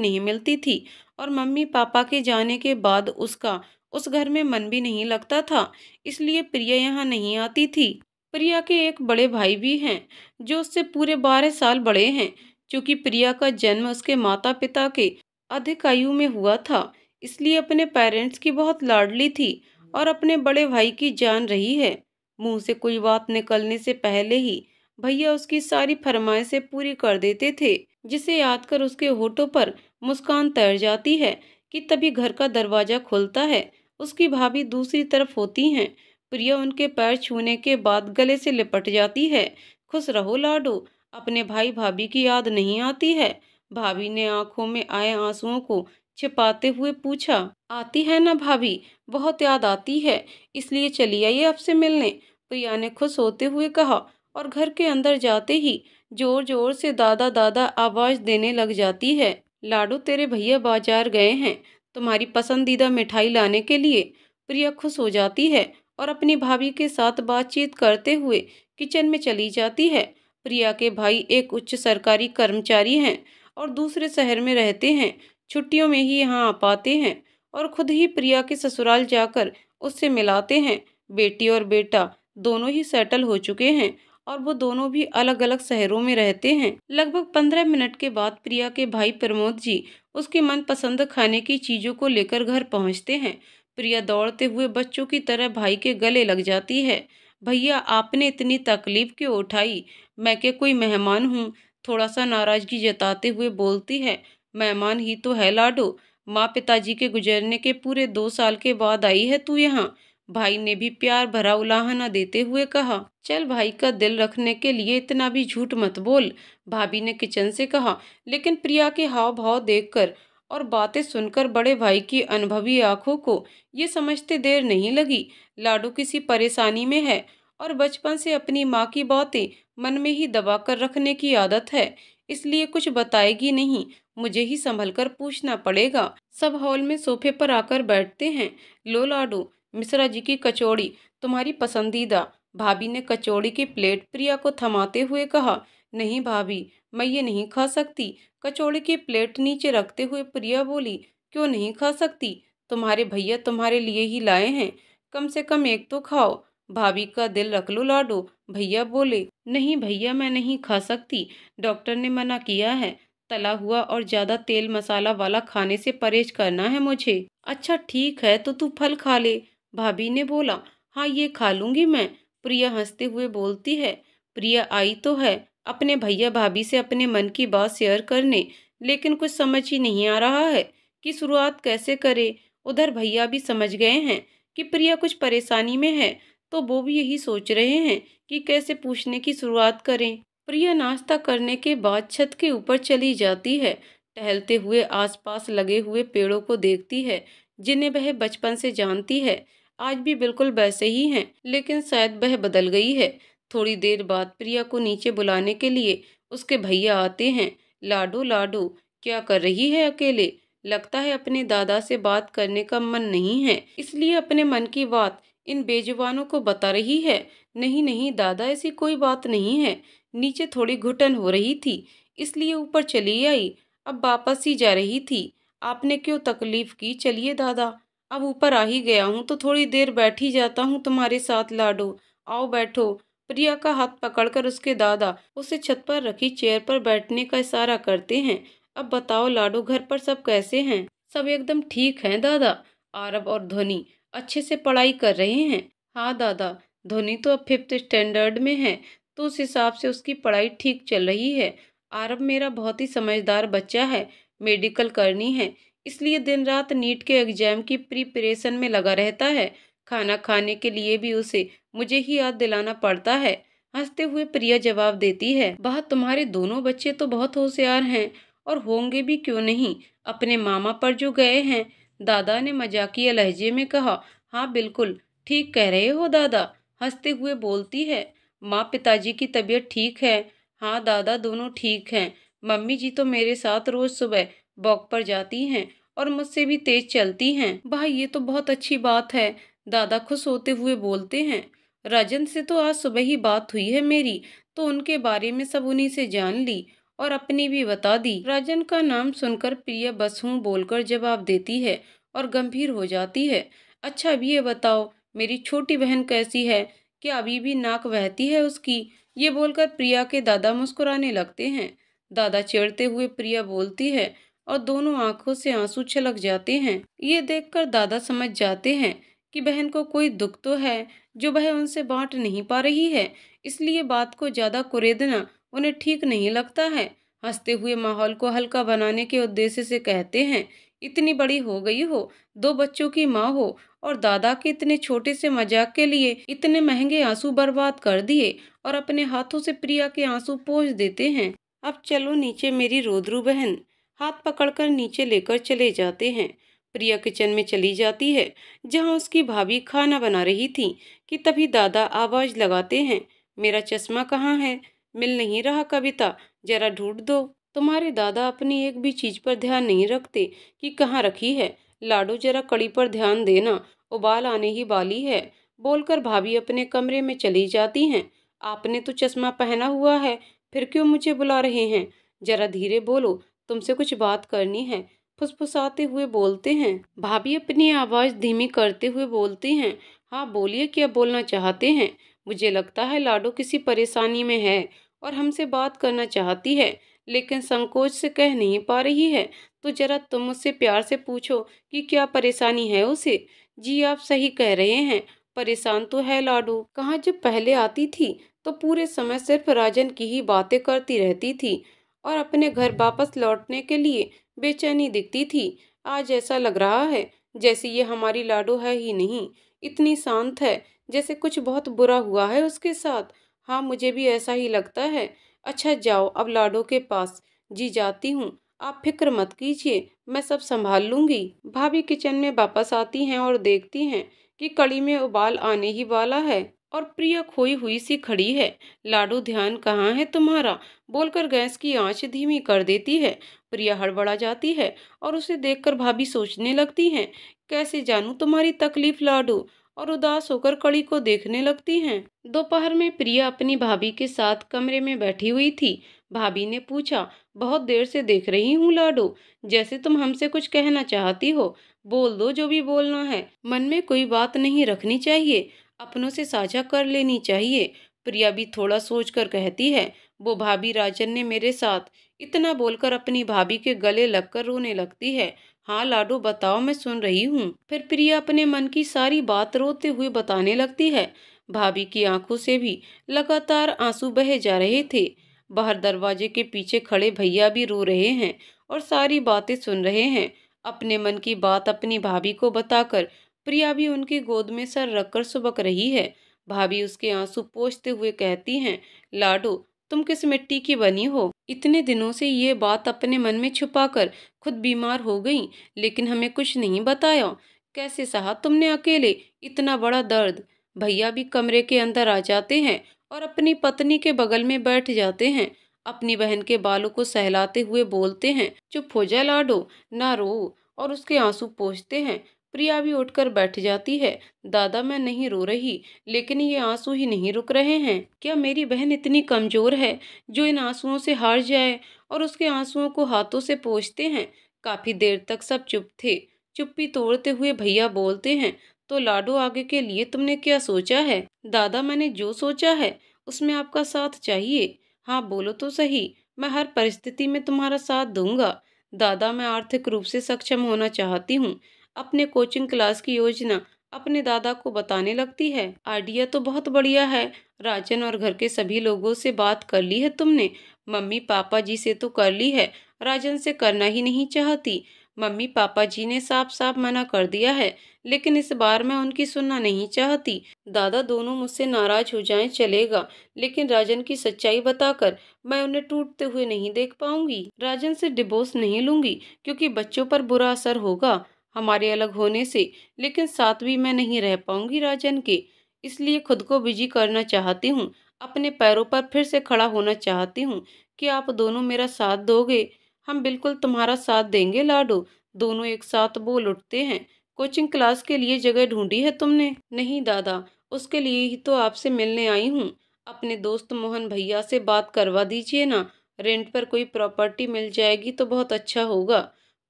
नहीं मिलती थी, और मम्मी पापा के जाने के बाद उसका उस घर में मन भी नहीं लगता था, इसलिए प्रिया यहाँ नहीं आती थी। प्रिया के एक बड़े भाई भी हैं, जो उससे पूरे 12 साल बड़े हैं। क्योंकि प्रिया का जन्म उसके माता पिता के अधिक आयु में हुआ था, इसलिए अपने पेरेंट्स की बहुत लाडली थी और अपने बड़े भाई की जान रही है। मुंह से कोई बात निकलने से पहले ही भैया उसकी सारी फरमाइशें पूरी कर देते थे, जिसे याद कर उसके होठों पर मुस्कान तैर जाती है कि तभी घर का दरवाजा खुलता है। उसकी भाभी दूसरी तरफ होती हैं। प्रिया उनके पैर छूने के बाद गले से लिपट जाती है। खुश रहो लाडो, अपने भाई भाभी की याद नहीं आती है? भाभी ने आंखों में आए आंसुओं को छिपाते हुए पूछा। आती है ना भाभी, बहुत याद आती है, इसलिए चली आइए आपसे मिलने, प्रिया ने खुश होते हुए कहा, और घर के अंदर जाते ही जोर जोर से दादा दादा आवाज देने लग जाती है। लाडो तेरे भैया बाजार गए हैं तुम्हारी पसंदीदा मिठाई लाने के लिए। प्रिया खुश हो जाती है और अपनी भाभी के साथ बातचीत करते हुए किचन में चली जाती है। प्रिया के भाई एक उच्च सरकारी कर्मचारी हैं और दूसरे शहर में रहते हैं। छुट्टियों में ही यहाँ आ पाते हैं और खुद ही प्रिया के ससुराल जाकर उससे मिलाते हैं। बेटी और बेटा दोनों ही सेटल हो चुके हैं और वो दोनों भी अलग अलग शहरों में रहते हैं। लगभग 15 मिनट के बाद प्रिया के भाई प्रमोद जी उसके मनपसंद खाने की चीजों को लेकर घर पहुंचते हैं। प्रिया दौड़ते हुए बच्चों की तरह भाई के गले लग जाती है। भैया आपने इतनी तकलीफ क्यों उठाई? मैं क्या कोई मेहमान हूँ? थोड़ा सा नाराजगी जताते हुए बोलती है। मेहमान ही तो है लाडो, माँ पिताजी के गुजरने के पूरे 2 साल के बाद आई है तू यहाँ। भाई ने भी प्यार भरा उलाहना देते हुए कहा। चल भाई का दिल रखने के लिए इतना भी झूठ मत बोल, भाभी ने किचन से कहा। लेकिन प्रिया के हाव भाव देखकर और बातें सुनकर बड़े भाई की अनुभवी आंखों को ये समझते देर नहीं लगी, लाडो किसी परेशानी में है और बचपन से अपनी माँ की बातें मन में ही दबा कर रखने की आदत है, इसलिए कुछ बताएगी नहीं, मुझे ही संभल कर पूछना पड़ेगा। सब हॉल में सोफे पर आकर बैठते हैं। लो लाडो, मिश्रा जी की कचौड़ी तुम्हारी पसंदीदा, भाभी ने कचौड़ी की प्लेट प्रिया को थमाते हुए कहा। नहीं भाभी, मैं ये नहीं खा सकती। कचौड़ी की प्लेट नीचे रखते हुए प्रिया बोली। क्यों नहीं खा सकती? तुम्हारे भैया तुम्हारे लिए ही लाए हैं। कम से कम एक तो खाओ। भाभी का दिल रख लो लाडो। भैया बोले। नहीं भैया, मैं नहीं खा सकती, डॉक्टर ने मना किया है। तला हुआ और ज्यादा तेल मसाला वाला खाने से परहेज करना है मुझे। अच्छा ठीक है, तो तू फल खा ले, भाभी ने बोला। हाँ ये खा लूंगी मैं, प्रिया हंसते हुए बोलती है। प्रिया आई तो है अपने भैया भाभी से अपने मन की बात शेयर करने, लेकिन कुछ समझ ही नहीं आ रहा है कि शुरुआत कैसे करे। उधर भैया भी समझ गए हैं कि प्रिया कुछ परेशानी में है, तो वो भी यही सोच रहे हैं कि कैसे पूछने की शुरुआत करें। प्रिया नाश्ता करने के बाद छत के ऊपर चली जाती है। टहलते हुए आसपास लगे हुए पेड़ों को देखती है, जिन्हें वह बचपन से जानती है। आज भी बिल्कुल वैसे ही हैं, लेकिन शायद वह बदल गई है। थोड़ी देर बाद प्रिया को नीचे बुलाने के लिए उसके भैया आते हैं। लाडो लाडो, क्या कर रही है अकेले? लगता है अपने दादा से बात करने का मन नहीं है, इसलिए अपने मन की बात इन बेजुबानों को बता रही है। नहीं नहीं दादा, ऐसी कोई बात नहीं है। नीचे थोड़ी घुटन हो रही थी, इसलिए ऊपर चली आई। अब वापस ही जा रही थी। आपने क्यों तकलीफ की? चलिए दादा, अब ऊपर आ ही गया हूँ तो थोड़ी देर बैठ ही जाता हूँ तुम्हारे साथ। लाडो आओ बैठो। प्रिया का हाथ पकड़कर उसके दादा उसे छत पर रखी चेयर पर बैठने का इशारा करते हैं। अब बताओ लाडो, घर पर सब कैसे हैं? सब एकदम ठीक हैं दादा। आरव और ध्वनि अच्छे से पढ़ाई कर रहे हैं। हाँ दादा, ध्वनि तो अब 5th स्टैंडर्ड में है, तो उस हिसाब से उसकी पढ़ाई ठीक चल रही है। आरव मेरा बहुत ही समझदार बच्चा है, मेडिकल करनी है, इसलिए दिन रात नीट के एग्जाम की प्रिपरेशन में लगा रहता है। खाना खाने के लिए भी उसे मुझे ही याद दिलाना पड़ता है। हंसते हुए प्रिया जवाब देती है। वाह, तुम्हारे दोनों बच्चे तो बहुत होशियार हैं, और होंगे भी क्यों नहीं, अपने मामा पर जो गए हैं, दादा ने मजाकिया लहजे में कहा। हाँ बिल्कुल ठीक कह रहे हो दादा, हंसते हुए बोलती है। माँ पिताजी की तबीयत ठीक है? हाँ दादा, दोनों ठीक हैं। मम्मी जी तो मेरे साथ रोज सुबह वॉक पर जाती हैं और मुझसे भी तेज चलती हैं। भाई ये तो बहुत अच्छी बात है, दादा खुश होते हुए बोलते हैं। राजन से तो आज सुबह ही बात हुई है मेरी, तो उनके बारे में सब उन्हीं से जान ली और अपनी भी बता दी। राजन का नाम सुनकर प्रिया बस हूँ बोलकर जवाब देती है और गंभीर हो जाती है। अच्छा अब ये बताओ, मेरी छोटी बहन कैसी है? क्या अभी भी नाक बहती है उसकी? ये बोलकर प्रिया के दादा मुस्कुराने लगते हैं। दादा चिढ़ते हुए प्रिया बोलती है और दोनों आंखों से आंसू छलक जाते हैं। ये देखकर दादा समझ जाते हैं कि बहन को कोई दुख तो है जो वह उनसे बांट नहीं पा रही है, इसलिए बात को ज्यादा कुरेदना उन्हें ठीक नहीं लगता है। हंसते हुए माहौल को हल्का बनाने के उद्देश्य से कहते हैं, इतनी बड़ी हो गई हो, 2 बच्चों की माँ हो, और दादा के इतने छोटे से मजाक के लिए इतने महंगे आंसू बर्बाद कर दिए और अपने हाथों से प्रिया के आंसू पोंछ देते हैं। अब चलो नीचे मेरी रोदरू बहन। हाथ पकड़कर नीचे लेकर चले जाते हैं। प्रिया किचन में चली जाती है, जहां उसकी भाभी खाना बना रही थी कि तभी दादा आवाज लगाते हैं। मेरा चश्मा कहाँ है? मिल नहीं रहा कविता, जरा ढूंढ दो। तुम्हारे दादा अपनी एक भी चीज पर ध्यान नहीं रखते कि कहाँ रखी है। लाडो जरा कड़ी पर ध्यान देना, उबाल आने ही वाली है, बोलकर भाभी अपने कमरे में चली जाती हैं। आपने तो चश्मा पहना हुआ है, फिर क्यों मुझे बुला रहे हैं? जरा धीरे बोलो, तुमसे कुछ बात करनी है, फुसफुसाते हुए बोलते हैं। भाभी अपनी आवाज धीमी करते हुए बोलती हैं। हाँ बोलिए, क्या बोलना चाहते हैं? मुझे लगता है लाडो किसी परेशानी में है और हमसे बात करना चाहती है, लेकिन संकोच से कह नहीं पा रही है। तो जरा तुम मुझसे प्यार से पूछो कि क्या परेशानी है उसे। जी आप सही कह रहे हैं, परेशान तो है लाडो। कहाँ जब पहले आती थी तो पूरे समय सिर्फ राजन की ही बातें करती रहती थी और अपने घर वापस लौटने के लिए बेचैनी दिखती थी। आज ऐसा लग रहा है जैसे ये हमारी लाडो है ही नहीं, इतनी शांत है, जैसे कुछ बहुत बुरा हुआ है उसके साथ। हाँ मुझे भी ऐसा ही लगता है। अच्छा जाओ अब लाडो के पास। जी जाती हूँ, आप फिक्र मत कीजिए, मैं सब संभाल लूंगी। भाभी किचन में वापस आती हैं और देखती हैं कि कड़ी में उबाल आने ही वाला है और प्रिया खोई हुई सी खड़ी है। लाडो ध्यान कहाँ है तुम्हारा, बोलकर गैस की आंच धीमी कर देती है। प्रिया हड़बड़ा जाती है और उसे देखकर भाभी सोचने लगती हैं, कैसे जानूं तुम्हारी तकलीफ लाडो, और उदास होकर कड़ी को देखने लगती हैं। दोपहर में प्रिया अपनी भाभी के साथ कमरे में बैठी हुई थी। भाभी ने पूछा। बहुत देर से देख रही हूँ लाडो, जैसे तुम हमसे कुछ कहना चाहती हो। बोल दो जो भी बोलना है, मन में कोई बात नहीं रखनी चाहिए, अपनों से साझा कर लेनी चाहिए। प्रिया भी थोड़ा सोच कर कहती है। वो भाभी राजन ने मेरे साथ, इतना बोलकर अपनी भाभी के गले लगकर रोने लगती है। हाँ लाडो बताओ, मैं सुन रही हूँ। फिर प्रिया अपने मन की सारी बात रोते हुए बताने लगती है। भाभी की आंखों से भी लगातार आंसू बहे जा रहे थे। बाहर दरवाजे के पीछे खड़े भैया भी रो रहे हैं और सारी बातें सुन रहे हैं। अपने मन की बात अपनी भाभी को बताकर प्रिया भी उनकी गोद में सर रखकर सुबक रही है। भाभी उसके आंसू पोंछते हुए कहती हैं, लाडो तुम किस मिट्टी की बनी हो? इतने दिनों से ये बात अपने मन में छुपाकर खुद बीमार हो गई, लेकिन हमें कुछ नहीं बताया। कैसे सहा तुमने अकेले इतना बड़ा दर्द? भैया भी कमरे के अंदर आ जाते हैं और अपनी पत्नी के बगल में बैठ जाते हैं। अपनी बहन के बालों को सहलाते हुए बोलते हैं, चुप हो जा लाडो, ना रो, और उसके आंसू पोंछते हैं। प्रिया भी उठकर बैठ जाती है। दादा मैं नहीं रो रही, लेकिन ये आंसू ही नहीं रुक रहे हैं। क्या मेरी बहन इतनी कमजोर है जो इन आंसुओं से हार जाए? और उसके आंसुओं को हाथों से पोंछते हैं। काफी देर तक सब चुप थे। चुप्पी तोड़ते हुए भैया बोलते हैं, तो लाडो आगे के लिए तुमने क्या सोचा है? दादा मैंने जो सोचा है उसमें आपका साथ चाहिए। हाँ बोलो तो सही, मैं हर परिस्थिति में तुम्हारा साथ दूंगा। दादा मैं आर्थिक रूप से सक्षम होना चाहती हूँ। अपने कोचिंग क्लास की योजना अपने दादा को बताने लगती है। आइडिया तो बहुत बढ़िया है। राजन और घर के सभी लोगों से बात कर ली है तुमने? मम्मी पापा जी से तो कर ली है, राजन से करना ही नहीं चाहती। मम्मी पापा जी ने साफ साफ मना कर दिया है, लेकिन इस बार मैं उनकी सुनना नहीं चाहती। दादा दोनों मुझसे नाराज हो जाएं चलेगा, लेकिन राजन की सच्चाई बताकर मैं उन्हें टूटते हुए नहीं देख पाऊंगी। राजन से डिवोर्स नहीं लूंगी, क्योंकि बच्चों पर बुरा असर होगा हमारे अलग होने से, लेकिन साथ भी मैं नहीं रह पाऊंगी राजन के। इसलिए खुद को बिजी करना चाहती हूँ, अपने पैरों पर फिर से खड़ा होना चाहती हूँ। कि आप दोनों मेरा साथ दोगे? हम बिल्कुल तुम्हारा साथ देंगे लाडो। दोनों एक साथ बोल उठते हैं। कोचिंग क्लास के लिए जगह ढूंढी है तुमने? नहीं दादा, उसके लिए ही तो आपसे मिलने आई हूँ। अपने दोस्त मोहन भैया से बात करवा दीजिए ना। रेंट पर कोई प्रॉपर्टी मिल जाएगी तो बहुत अच्छा होगा।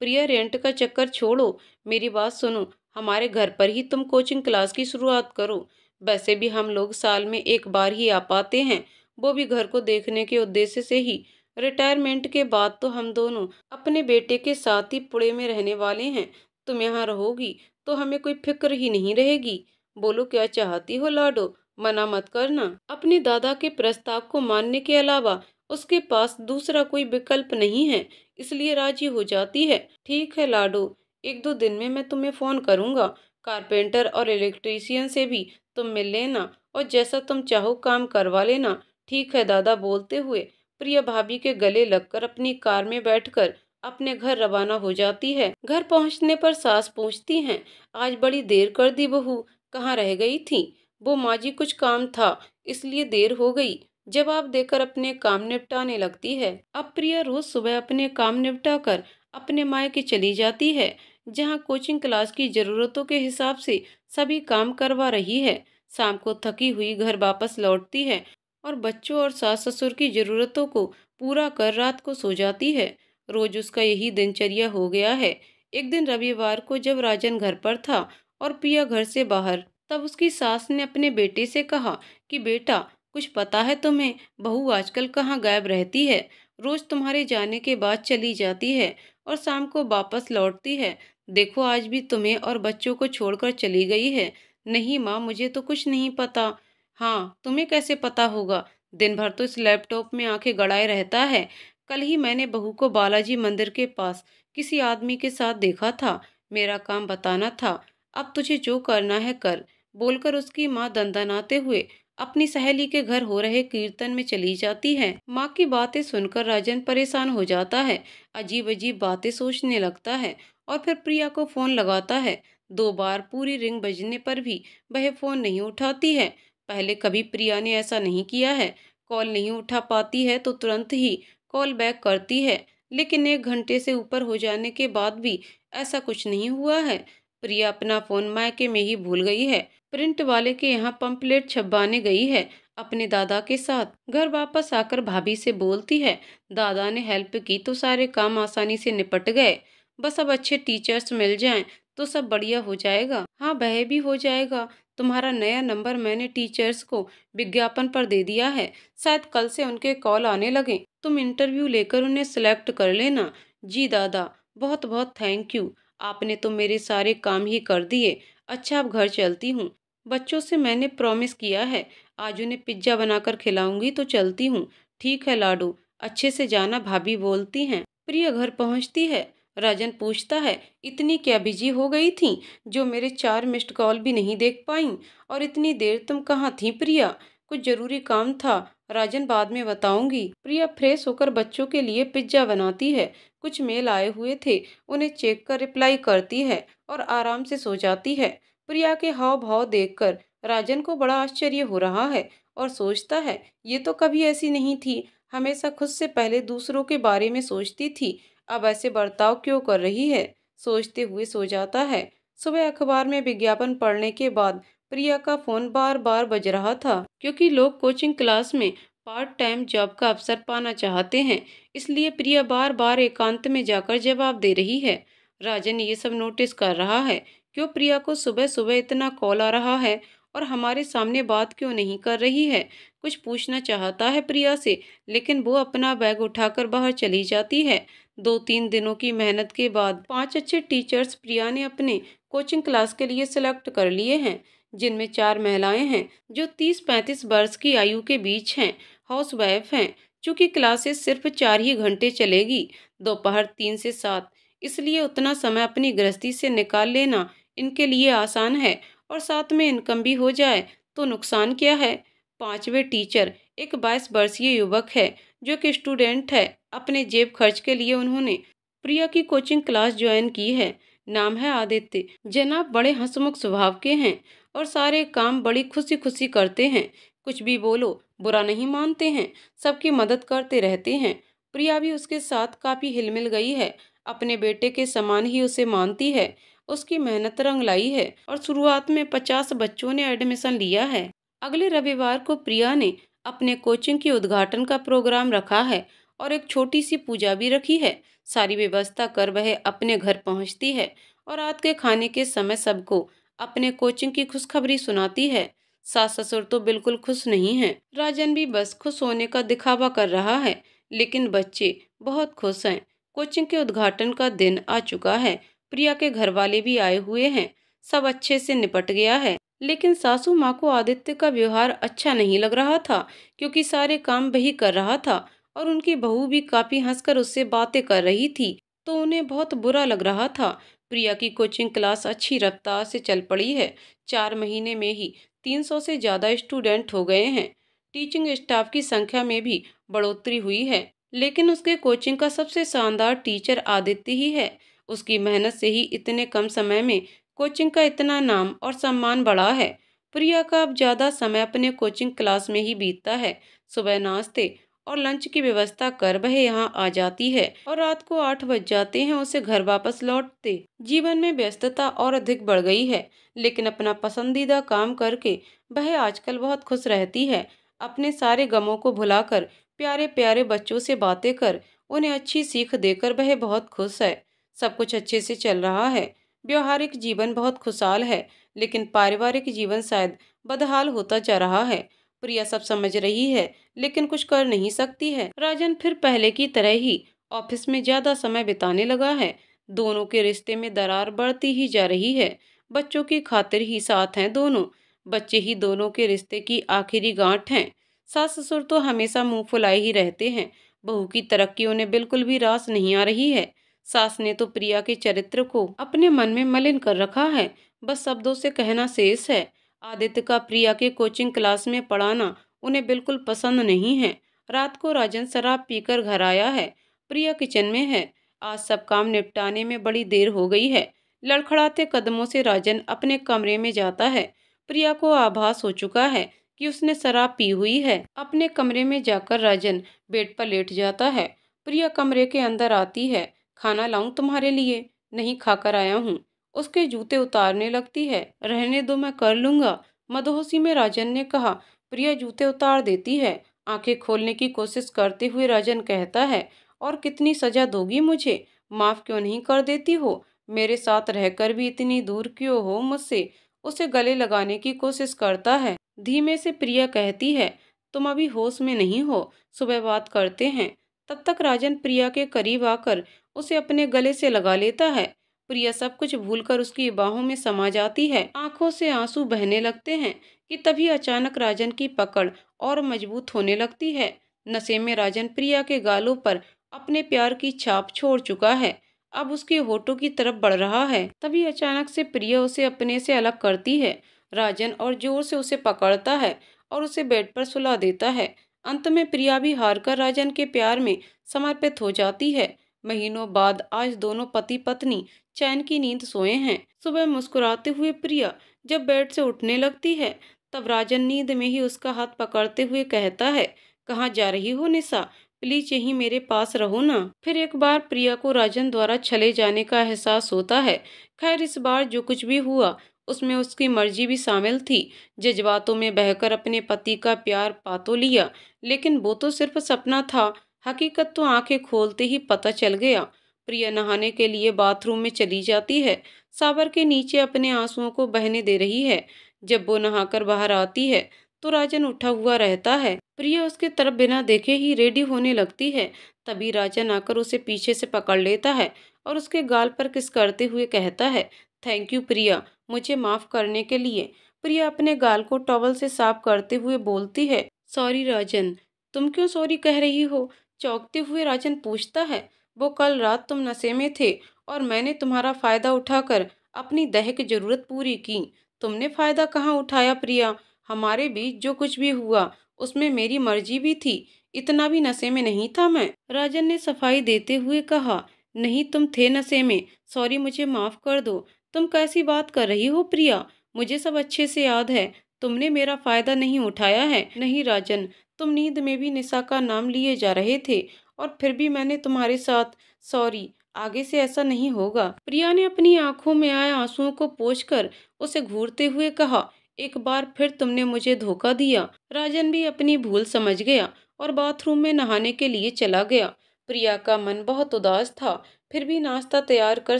प्रिया रेंट का चक्कर छोड़ो, मेरी बात सुनो। हमारे घर पर ही तुम कोचिंग क्लास की शुरुआत करो। वैसे भी हम लोग साल में एक बार ही आ पाते हैं, वो भी घर को देखने के उद्देश्य से ही। रिटायरमेंट के बाद तो हम दोनों अपने बेटे के साथ ही पुणे में रहने वाले हैं। तुम यहाँ रहोगी तो हमें कोई फिक्र ही नहीं रहेगी। बोलो क्या चाहती हो लाडो, मना मत करना। अपने दादा के प्रस्ताव को मानने के अलावा उसके पास दूसरा कोई विकल्प नहीं है, इसलिए राजी हो जाती है। ठीक है लाडो, एक दो दिन में मैं तुम्हें फोन करूंगा। कारपेंटर और इलेक्ट्रीशियन से भी तुम मिल लेना और जैसा तुम चाहो काम करवा लेना। ठीक है दादा बोलते हुए प्रिया भाभी के गले लगकर अपनी कार में बैठकर अपने घर रवाना हो जाती है। घर पहुंचने पर सास पूछती हैं, आज बड़ी देर कर दी बहू, कहाँ रह गई थी? वो माँ जी कुछ काम था इसलिए देर हो गई, जवाब देकर अपने काम निपटाने लगती है। अब प्रिया रोज सुबह अपने काम निपटा कर अपने मायके चली जाती है, जहाँ कोचिंग क्लास की जरूरतों के हिसाब से सभी काम करवा रही है। शाम को थकी हुई घर वापस लौटती है और बच्चों और सास ससुर की जरूरतों को पूरा कर रात को सो जाती है। रोज उसका यही दिनचर्या हो गया है। एक दिन रविवार को जब राजन घर पर था और पिया घर से बाहर, तब उसकी सास ने अपने बेटे से कहा कि बेटा कुछ पता है तुम्हें, बहू आजकल कहाँ गायब रहती है? रोज तुम्हारे जाने के बाद चली जाती है और शाम को वापस लौटती है। देखो आज भी तुम्हें और बच्चों को छोड़कर चली गई है। नहीं माँ, मुझे तो कुछ नहीं पता। हाँ तुम्हें कैसे पता होगा, दिन भर तो इस लैपटॉप में आंखें गड़ाए रहता है। कल ही मैंने बहू को बालाजी मंदिर के पास किसी आदमी के साथ देखा था। मेरा काम बताना था, अब तुझे जो करना है कर, बोलकर उसकी माँ दंदनाते हुए अपनी सहेली के घर हो रहे कीर्तन में चली जाती है। माँ की बातें सुनकर राजन परेशान हो जाता है, अजीब अजीब बातें सोचने लगता है और फिर प्रिया को फोन लगाता है। दो बार पूरी रिंग बजने पर भी वह फोन नहीं उठाती है। पहले कभी प्रिया ने ऐसा नहीं किया है। कॉल नहीं उठा पाती है तो तुरंत ही कॉल बैक करती है, लेकिन एक घंटे से ऊपर हो जाने के बाद भी ऐसा कुछ नहीं हुआ है। प्रिया अपना फोन मायके में ही भूल गई है। प्रिंट वाले के यहाँ पंपलेट छपवाने गई है। अपने दादा के साथ। घर वापस आकर भाभी से बोलती है, दादा ने हेल्प की तो सारे काम आसानी से निपट गए। बस अब अच्छे टीचर्स मिल जाएं तो सब बढ़िया हो जाएगा। हाँ, वह भी हो जाएगा। तुम्हारा नया नंबर मैंने टीचर्स को विज्ञापन पर दे दिया है। शायद कल से उनके कॉल आने लगे। तुम इंटरव्यू लेकर उन्हें सिलेक्ट कर लेना। जी दादा, बहुत बहुत थैंक यू। आपने तो मेरे सारे काम ही कर दिए। अच्छा, अब घर चलती हूँ। बच्चों से मैंने प्रॉमिस किया है, आज उन्हें पिज्जा बनाकर खिलाऊंगी, तो चलती हूँ। ठीक है लाडू, अच्छे से जाना, भाभी बोलती हैं। प्रिया घर पहुँचती है। राजन पूछता है, इतनी क्या बिजी हो गई थी जो मेरे 4 मिस्ड कॉल भी नहीं देख पाई? और इतनी देर तुम कहाँ थी प्रिया? कुछ जरूरी काम था? राजन, बाद में बताऊंगी। प्रिया फ्रेश होकर बच्चों के लिए पिज्जा बनाती है। कुछ मेल आए हुए थे, उन्हें चेक कर रिप्लाई करती है और आराम से सो जाती है। प्रिया के हाव भाव देखकर राजन को बड़ा आश्चर्य हो रहा है और सोचता है, ये तो कभी ऐसी नहीं थी। हमेशा खुद से पहले दूसरों के बारे में सोचती थी, अब ऐसे बर्ताव क्यों कर रही है? सोचते हुए सो जाता है। सुबह अखबार में विज्ञापन पढ़ने के बाद प्रिया का फोन बार बार बज रहा था, क्योंकि लोग कोचिंग क्लास में पार्ट टाइम जॉब का अवसर पाना चाहते हैं। इसलिए प्रिया बार बार एकांत में जाकर जवाब दे रही है। राजन ये सब नोटिस कर रहा है, क्यों प्रिया को सुबह सुबह इतना कॉल आ रहा है और हमारे सामने बात क्यों नहीं कर रही है। कुछ पूछना चाहता है प्रिया से, लेकिन वो अपना बैग उठाकर बाहर चली जाती है। 2-3 दिनों की मेहनत के बाद 5 अच्छे टीचर्स प्रिया ने अपने कोचिंग क्लास के लिए सिलेक्ट कर लिए हैं, जिनमें 4 महिलाएं हैं जो 30-35 वर्ष की आयु के बीच हैं, हाउस वाइफ हैं। चूंकि क्लासेस सिर्फ 4 ही घंटे चलेगी, दोपहर 3 से 7, इसलिए उतना समय अपनी गृहस्थी से निकाल लेना इनके लिए आसान है और साथ में इनकम भी हो जाए तो नुकसान क्या है। 5वें टीचर एक 22 वर्षीय युवक है जो एक स्टूडेंट है। अपने जेब खर्च के लिए उन्होंने प्रिया की कोचिंग क्लास ज्वाइन की है। नाम है आदित्य। जनाब बड़े हंसमुख स्वभाव के हैं और सारे काम बड़ी खुशी खुशी करते हैं। कुछ भी बोलो बुरा नहीं मानते हैं, सबकी मदद करते रहते हैं। प्रिया भी उसके साथ काफी हिलमिल गई है, अपने बेटे के समान ही उसे मानती है। उसकी मेहनत रंग लाई है और शुरुआत में 50 बच्चों ने एडमिशन लिया है। अगले रविवार को प्रिया ने अपने कोचिंग के उद्घाटन का प्रोग्राम रखा है और एक छोटी सी पूजा भी रखी है। सारी व्यवस्था कर वह अपने घर पहुंचती है और रात के खाने के समय सबको अपने कोचिंग की खुशखबरी सुनाती है। सास ससुर तो बिल्कुल खुश नहीं हैं। राजन भी बस खुश होने का दिखावा कर रहा है, लेकिन बच्चे बहुत खुश हैं। कोचिंग के उद्घाटन का दिन आ चुका है। प्रिया के घर वाले भी आए हुए हैं। सब अच्छे से निपट गया है, लेकिन सासू माँ को आदित्य का व्यवहार अच्छा नहीं लग रहा था, क्योंकि सारे काम वही कर रहा था और उनकी बहू भी काफी हंसकर उससे बातें कर रही थी, तो उन्हें बहुत बुरा लग रहा था। प्रिया की कोचिंग क्लास अच्छी रफ्तार से चल पड़ी है। 4 महीने में ही 300 से ज्यादा स्टूडेंट हो गए हैं। टीचिंग स्टाफ की संख्या में भी बढ़ोतरी हुई है, लेकिन उसके कोचिंग का सबसे शानदार टीचर आदित्य ही है। उसकी मेहनत से ही इतने कम समय में कोचिंग का इतना नाम और सम्मान बढ़ा है। प्रिया का अब ज्यादा समय अपने कोचिंग क्लास में ही बीतता है। सुबह नाश्ते और लंच की व्यवस्था कर वह यहाँ आ जाती है और रात को 8 बज जाते हैं उसे घर वापस लौटते। जीवन में व्यस्तता और अधिक बढ़ गई है, लेकिन अपना पसंदीदा काम करके वह आजकल बहुत खुश रहती है। अपने सारे गमों को भुलाकर प्यारे प्यारे बच्चों से बातें कर उन्हें अच्छी सीख देकर वह बहुत खुश है। सब कुछ अच्छे से चल रहा है। व्यवहारिक जीवन बहुत खुशहाल है, लेकिन पारिवारिक जीवन शायद बदहाल होता जा रहा है। प्रिया सब समझ रही है, लेकिन कुछ कर नहीं सकती है। राजन फिर पहले की तरह ही ऑफिस में ज्यादा समय बिताने लगा है। दोनों के रिश्ते में दरार बढ़ती ही जा रही है। बच्चों की खातिर ही साथ हैं दोनों। बच्चे ही दोनों के रिश्ते की आखिरी गांठ हैं। सास ससुर तो हमेशा मुंह फुलाए ही रहते हैं। बहू की तरक्की उन्हें बिल्कुल भी रास नहीं आ रही है। सास ने तो प्रिया के चरित्र को अपने मन में मलिन कर रखा है, बस शब्दों से कहना शेष है। आदित्य का प्रिया के कोचिंग क्लास में पढ़ाना उन्हें बिल्कुल पसंद नहीं है। रात को राजन शराब पीकर घर आया है। प्रिया किचन में है। आज सब काम निपटाने में बड़ी देर हो गई है। लड़खड़ाते कदमों से राजन अपने कमरे में जाता है। प्रिया को आभास हो चुका है कि उसने शराब पी हुई है। अपने कमरे में जाकर राजन बेड पर लेट जाता है। प्रिया कमरे के अंदर आती है। खाना लाऊं तुम्हारे लिए? नहीं, खाकर आया हूँ। उसके जूते उतारने लगती है। रहने दो, मैं कर लूंगा। मदहोशी में राजन ने कहा। प्रिया जूते उतार देती है। आंखें खोलने की कोशिश करते हुए राजन कहता है, और कितनी सजा दोगी मुझे? माफ क्यों नहीं कर देती हो? मेरे साथ रहकर भी इतनी दूर क्यों हो मुझसे? उसे गले लगाने की कोशिश करता है। धीमे से प्रिया कहती है, तुम अभी होश में नहीं हो, सुबह बात करते हैं। तब तक राजन प्रिया के करीब आकर उसे अपने गले से लगा लेता है। प्रिया सब कुछ भूलकर उसकी बाहों में समा जाती है। आंखों से आंसू बहने लगते हैं कि तभी अचानक राजन की पकड़ और मजबूत होने लगती है। नशे में राजन प्रिया के गालों पर अपने प्यार की छाप छोड़ चुका है, अब उसके होठों की तरफ बढ़ रहा है। तभी अचानक से प्रिया उसे अपने से अलग करती है। राजन और जोर से उसे पकड़ता है और उसे बेड पर सुला देता है। अंत में प्रिया भी हारकर राजन के प्यार में समर्पित हो जाती है। महीनों बाद आज दोनों पति पत्नी चैन की नींद सोए हैं। सुबह मुस्कुराते हुए प्रिया जब बेड से उठने लगती है, तब राजन नींद में ही उसका हाथ पकड़ते हुए कहता है, कहाँ जा रही हो निशा? प्लीज यहीं मेरे पास रहो ना। फिर एक बार प्रिया को राजन द्वारा छले जाने का एहसास होता है। खैर, इस बार जो कुछ भी हुआ उसमें उसकी मर्जी भी शामिल थी। जज्बातों में बहकर अपने पति का प्यार पा तो लिया, लेकिन वो तो सिर्फ सपना था। हकीकत तो आंखें खोलते ही पता चल गया। प्रिया नहाने के लिए बाथरूम में चली जाती है। शावर के नीचे अपने आंसुओं को बहने दे रही है। जब वो नहाकर बाहर आती है तो राजन उठा हुआ रहता है। प्रिया उसके तरफ बिना देखे ही रेडी होने लगती है। तभी राजन आकर उसे पीछे से पकड़ लेता है और उसके गाल पर किस करते हुए कहता है, थैंक यू प्रिया, मुझे माफ करने के लिए। प्रिया अपने गाल को टॉवल से साफ करते हुए बोलती है, सॉरी राजन। तुम क्यों सॉरी कह रही हो? चौंकते हुए राजन पूछता है, वो कल रात तुम नशे में थे और मैंने तुम्हारा फायदा उठाकर अपनी दैहिक जरूरत पूरी की। तुमने फायदा कहाँ उठाया प्रिया? हमारे बीच जो कुछ भी हुआ उसमें मेरी मर्जी भी थी, इतना भी नशे में नहीं था मैं। राजन ने सफाई देते हुए कहा, नहीं तुम थे नशे में, सॉरी मुझे माफ कर दो। तुम कैसी बात कर रही हो प्रिया? मुझे सब अच्छे से याद है, तुमने मेरा फायदा नहीं उठाया है। नहीं राजन, तुम नींद में भी निशा का नाम लिए जा रहे थे और फिर भी मैंने तुम्हारे साथ, सॉरी, आगे से ऐसा नहीं होगा। प्रिया ने अपनी आंखों में आए आंसुओं को पोंछकर उसे घूरते हुए कहा, एक बार फिर तुमने मुझे धोखा दिया। राजन भी अपनी भूल समझ गया और बाथरूम में नहाने के लिए चला गया। प्रिया का मन बहुत उदास था, फिर भी नाश्ता तैयार कर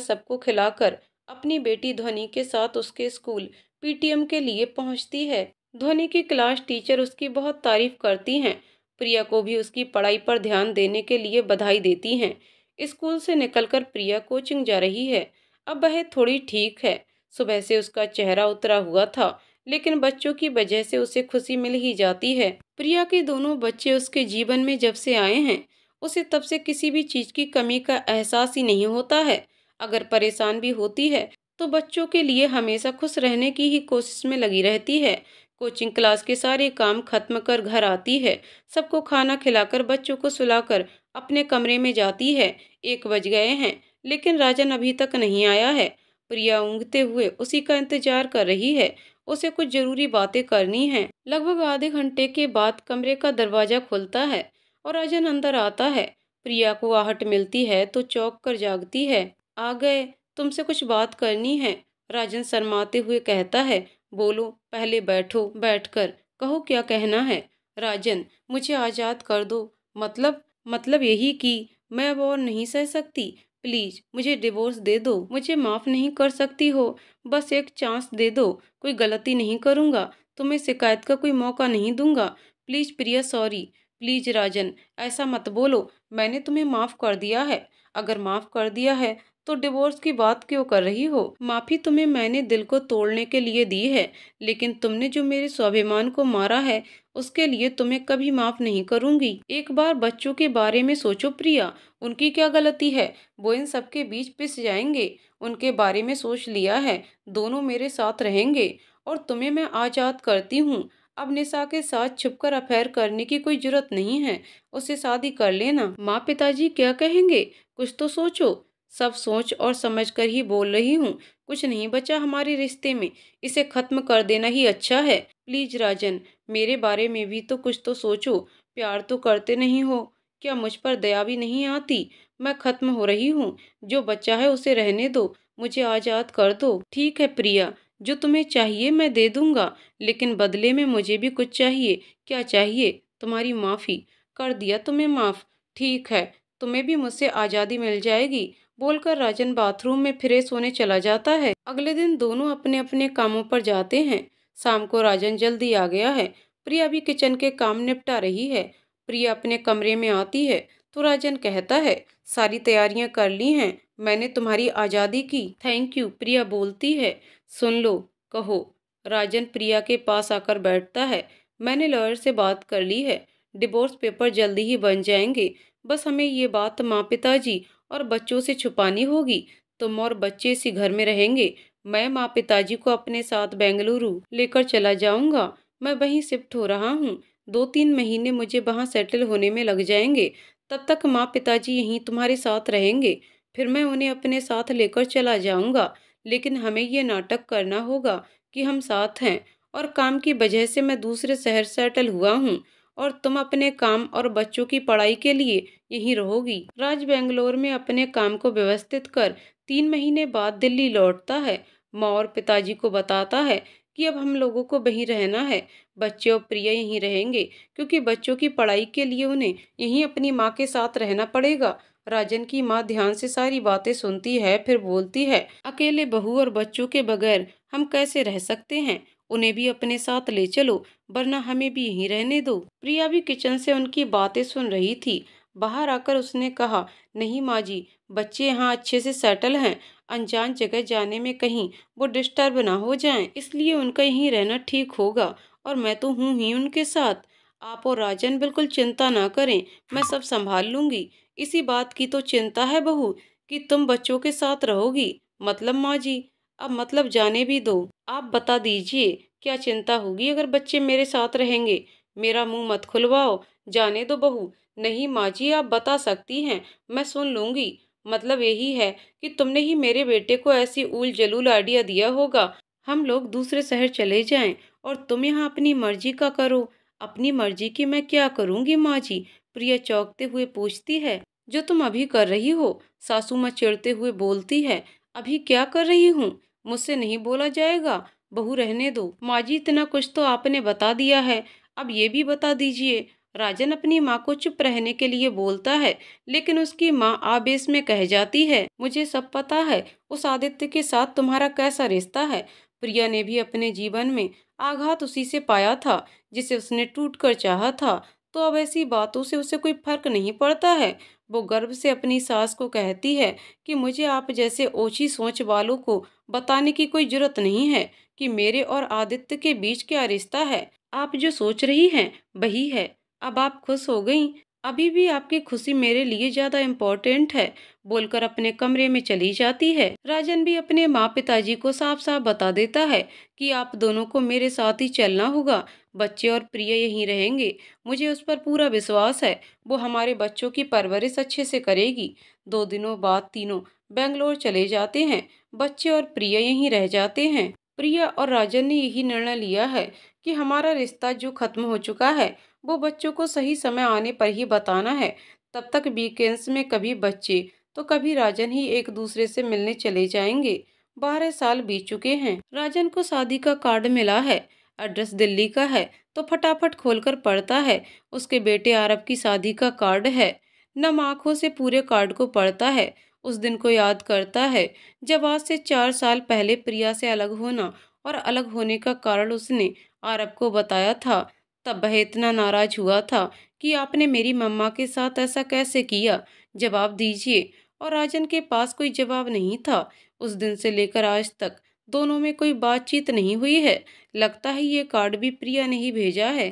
सबको खिलाकर अपनी बेटी ध्वनि के साथ उसके स्कूल पीटीएम के लिए पहुंचती है। ध्वनि की क्लास टीचर उसकी बहुत तारीफ करती हैं। प्रिया को भी उसकी पढ़ाई पर ध्यान देने के लिए बधाई देती हैं। स्कूल से निकलकर प्रिया कोचिंग जा रही है। अब वह थोड़ी ठीक है। सुबह से उसका चेहरा उतरा हुआ था, लेकिन बच्चों की वजह से उसे खुशी मिल ही जाती है। प्रिया के दोनों बच्चे उसके जीवन में जब से आए हैं, उसे तब से किसी भी चीज की कमी का एहसास ही नहीं होता है। अगर परेशान भी होती है तो बच्चों के लिए हमेशा खुश रहने की ही कोशिश में लगी रहती है। कोचिंग क्लास के सारे काम खत्म कर घर आती है। सबको खाना खिलाकर बच्चों को सुलाकर अपने कमरे में जाती है। 1 बज गए हैं, लेकिन राजन अभी तक नहीं आया है। प्रिया ऊँघते हुए उसी का इंतजार कर रही है। उसे कुछ जरूरी बातें करनी हैं। लगभग आधे घंटे के बाद कमरे का दरवाजा खुलता है और राजन अंदर आता है। प्रिया को आहट मिलती है तो चौंक कर जागती है। आ गए, तुमसे कुछ बात करनी है। राजन शर्माते हुए कहता है, बोलो, पहले बैठो, बैठकर कहो क्या कहना है। राजन, मुझे आजाद कर दो। मतलब यही कि मैं अब और नहीं सह सकती। प्लीज मुझे डिवोर्स दे दो। मुझे माफ नहीं कर सकती हो, बस एक चांस दे दो। कोई गलती नहीं करूंगा, तुम्हें शिकायत का कोई मौका नहीं दूंगा। Please Priya, sorry. प्लीज राजन, ऐसा मत बोलो। मैंने तुम्हें माफ कर दिया है। अगर माफ कर दिया है तो डिवोर्स की बात क्यों कर रही हो? माफी तुम्हें मैंने दिल को तोड़ने के लिए दी है, लेकिन तुमने जो मेरे स्वाभिमान को मारा है उसके लिए तुम्हें कभी माफ नहीं करूंगी। एक बार बच्चों के बारे में सोचो प्रिया, उनकी क्या गलती है? वो इन सबके बीच पिस जाएंगे। उनके बारे में सोच लिया है, दोनों मेरे साथ रहेंगे और तुम्हें मैं आजाद करती हूँ। अब निशा के साथ छुपकर अफेयर करने की कोई जरूरत नहीं है, उससे शादी कर लेना। माँ पिताजी क्या कहेंगे? कुछ तो सोचो। सब सोच और समझ कर ही बोल रही हूँ। कुछ नहीं बचा हमारे रिश्ते में, इसे खत्म कर देना ही अच्छा है। प्लीज राजन, मेरे बारे में भी तो कुछ तो सोचो। प्यार तो करते नहीं हो, क्या मुझ पर दया भी नहीं आती? मैं खत्म हो रही हूँ, जो बच्चा है उसे रहने दो, मुझे आजाद कर दो। ठीक है प्रिया, जो तुम्हें चाहिए मैं दे दूंगा, लेकिन बदले में मुझे भी कुछ चाहिए। क्या चाहिए? तुम्हारी माफ़ी। कर दिया तुम्हें माफ़। ठीक है, तुम्हें भी मुझसे आज़ादी मिल जाएगी, बोलकर राजन बाथरूम में फ्रेश होने चला जाता है। अगले दिन दोनों अपने अपने कामों पर जाते हैं। शाम को राजन जल्दी आ गया है। प्रिया भी किचन के काम निपटा रही है। प्रिया अपने कमरे में आती है तो राजन कहता है, सारी तैयारियां कर ली हैं, मैंने तुम्हारी आज़ादी की। थैंक यू, प्रिया बोलती है। सुन लो, कहो। राजन प्रिया के पास आकर बैठता है। मैंने लॉयर से बात कर ली है, डिवोर्स पेपर जल्दी ही बन जाएंगे। बस हमें ये बात माँ पिताजी और बच्चों से छुपानी होगी। तुम और बच्चे इसी घर में रहेंगे। मैं माँ पिताजी को अपने साथ बेंगलुरु लेकर चला जाऊंगा। मैं वहीं शिफ्ट हो रहा हूँ। 2-3 महीने मुझे वहाँ सेटल होने में लग जाएंगे। तब तक माँ पिताजी यहीं तुम्हारे साथ रहेंगे। फिर मैं उन्हें अपने साथ लेकर चला जाऊंगा। लेकिन हमें ये नाटक करना होगा कि हम साथ हैं, और काम की वजह से मैं दूसरे शहर सेटल हुआ हूँ और तुम अपने काम और बच्चों की पढ़ाई के लिए यहीं रहोगी। राज बेंगलोर में अपने काम को व्यवस्थित कर 3 महीने बाद दिल्ली लौटता है। माँ और पिताजी को बताता है कि अब हम लोगों को वहीं रहना है। बच्चे और प्रिया यहीं रहेंगे क्योंकि बच्चों की पढ़ाई के लिए उन्हें यहीं अपनी माँ के साथ रहना पड़ेगा। राजन की माँ ध्यान से सारी बातें सुनती है, फिर बोलती है, अकेले बहू और बच्चों के बगैर हम कैसे रह सकते हैं? उन्हें भी अपने साथ ले चलो, वरना हमें भी यहीं रहने दो। प्रिया भी किचन से उनकी बातें सुन रही थी। बाहर आकर उसने कहा, नहीं माँ जी, बच्चे यहाँ अच्छे से सेटल हैं। अनजान जगह जाने में कहीं वो डिस्टर्ब ना हो जाएं, इसलिए उनका यहीं रहना ठीक होगा। और मैं तो हूँ ही उनके साथ। आप और राजन बिल्कुल चिंता ना करें, मैं सब संभाल लूंगी। इसी बात की तो चिंता है बहू कि तुम बच्चों के साथ रहोगी। मतलब माँ जी, अब मतलब जाने भी दो। आप बता दीजिए, क्या चिंता होगी अगर बच्चे मेरे साथ रहेंगे? मेरा मुंह मत खुलवाओ, जाने दो बहू। नहीं माँ जी, आप बता सकती हैं, मैं सुन लूंगी। मतलब यही है कि तुमने ही मेरे बेटे को ऐसी ऊल जलूल आइडिया दिया होगा हम लोग दूसरे शहर चले जाएं और तुम यहाँ अपनी मर्जी का करो। अपनी मर्जी की मैं क्या करूँगी माँ जी? प्रिया चौंकते हुए पूछती है। जो तुम अभी कर रही हो, सासू माँ चिढ़ते हुए बोलती है। अभी क्या कर रही हूँ? मुझसे नहीं बोला जाएगा, बहू रहने दो। माँ जी, इतना कुछ तो आपने बता दिया है, अब ये भी बता दीजिए। राजन अपनी माँ को चुप रहने के लिए बोलता है, लेकिन उसकी माँ आवेश में कह जाती है, मुझे सब पता है उस आदित्य के साथ तुम्हारा कैसा रिश्ता है। प्रिया ने भी अपने जीवन में आघात उसी से पाया था जिसे उसने टूट कर चाहा था, तो अब ऐसी बातों से उसे कोई फर्क नहीं पड़ता है। वो गर्व से अपनी सास को कहती है कि मुझे आप जैसे ओछी सोच वालों को बताने की कोई जरूरत नहीं है कि मेरे और आदित्य के बीच क्या रिश्ता है। आप जो सोच रही हैं वही है। अब आप खुश हो गईं? अभी भी आपकी खुशी मेरे लिए ज्यादा इम्पोर्टेंट है, बोलकर अपने कमरे में चली जाती है। राजन भी अपने माँ पिताजी को साफ साफ बता देता है कि आप दोनों को मेरे साथ ही चलना होगा। बच्चे और प्रिय यहीं रहेंगे, मुझे उस पर पूरा विश्वास है। वो हमारे बच्चों की परवरिश अच्छे से करेगी। 2 दिनों बाद तीनों बेंगलोर चले जाते हैं। बच्चे और प्रिय यहीं रह जाते हैं। प्रिया और राजन ने यही निर्णय लिया है कि हमारा रिश्ता जो खत्म हो चुका है वो बच्चों को सही समय आने पर ही बताना है। तब तक वीकेंड्स में कभी बच्चे तो कभी राजन ही एक दूसरे से मिलने चले जाएंगे। 12 साल बीत चुके हैं। राजन को शादी का कार्ड मिला है। एड्रेस दिल्ली का है तो फटाफट खोलकर पढ़ता है। उसके बेटे आरब की शादी का कार्ड है। नम आंखों से पूरे कार्ड को पढ़ता है। उस दिन को याद करता है जब आज से 4 साल पहले प्रिया से अलग होना और अलग होने का कारण उसने आरब को बताया था। तब वह इतना नाराज हुआ था कि आपने मेरी मम्मा के साथ ऐसा कैसे किया? जवाब दीजिए। और राजन के पास कोई जवाब नहीं था। उस दिन से लेकर आज तक दोनों में कोई बातचीत नहीं हुई है। लगता है ये कार्ड भी प्रिया ने ही भेजा है।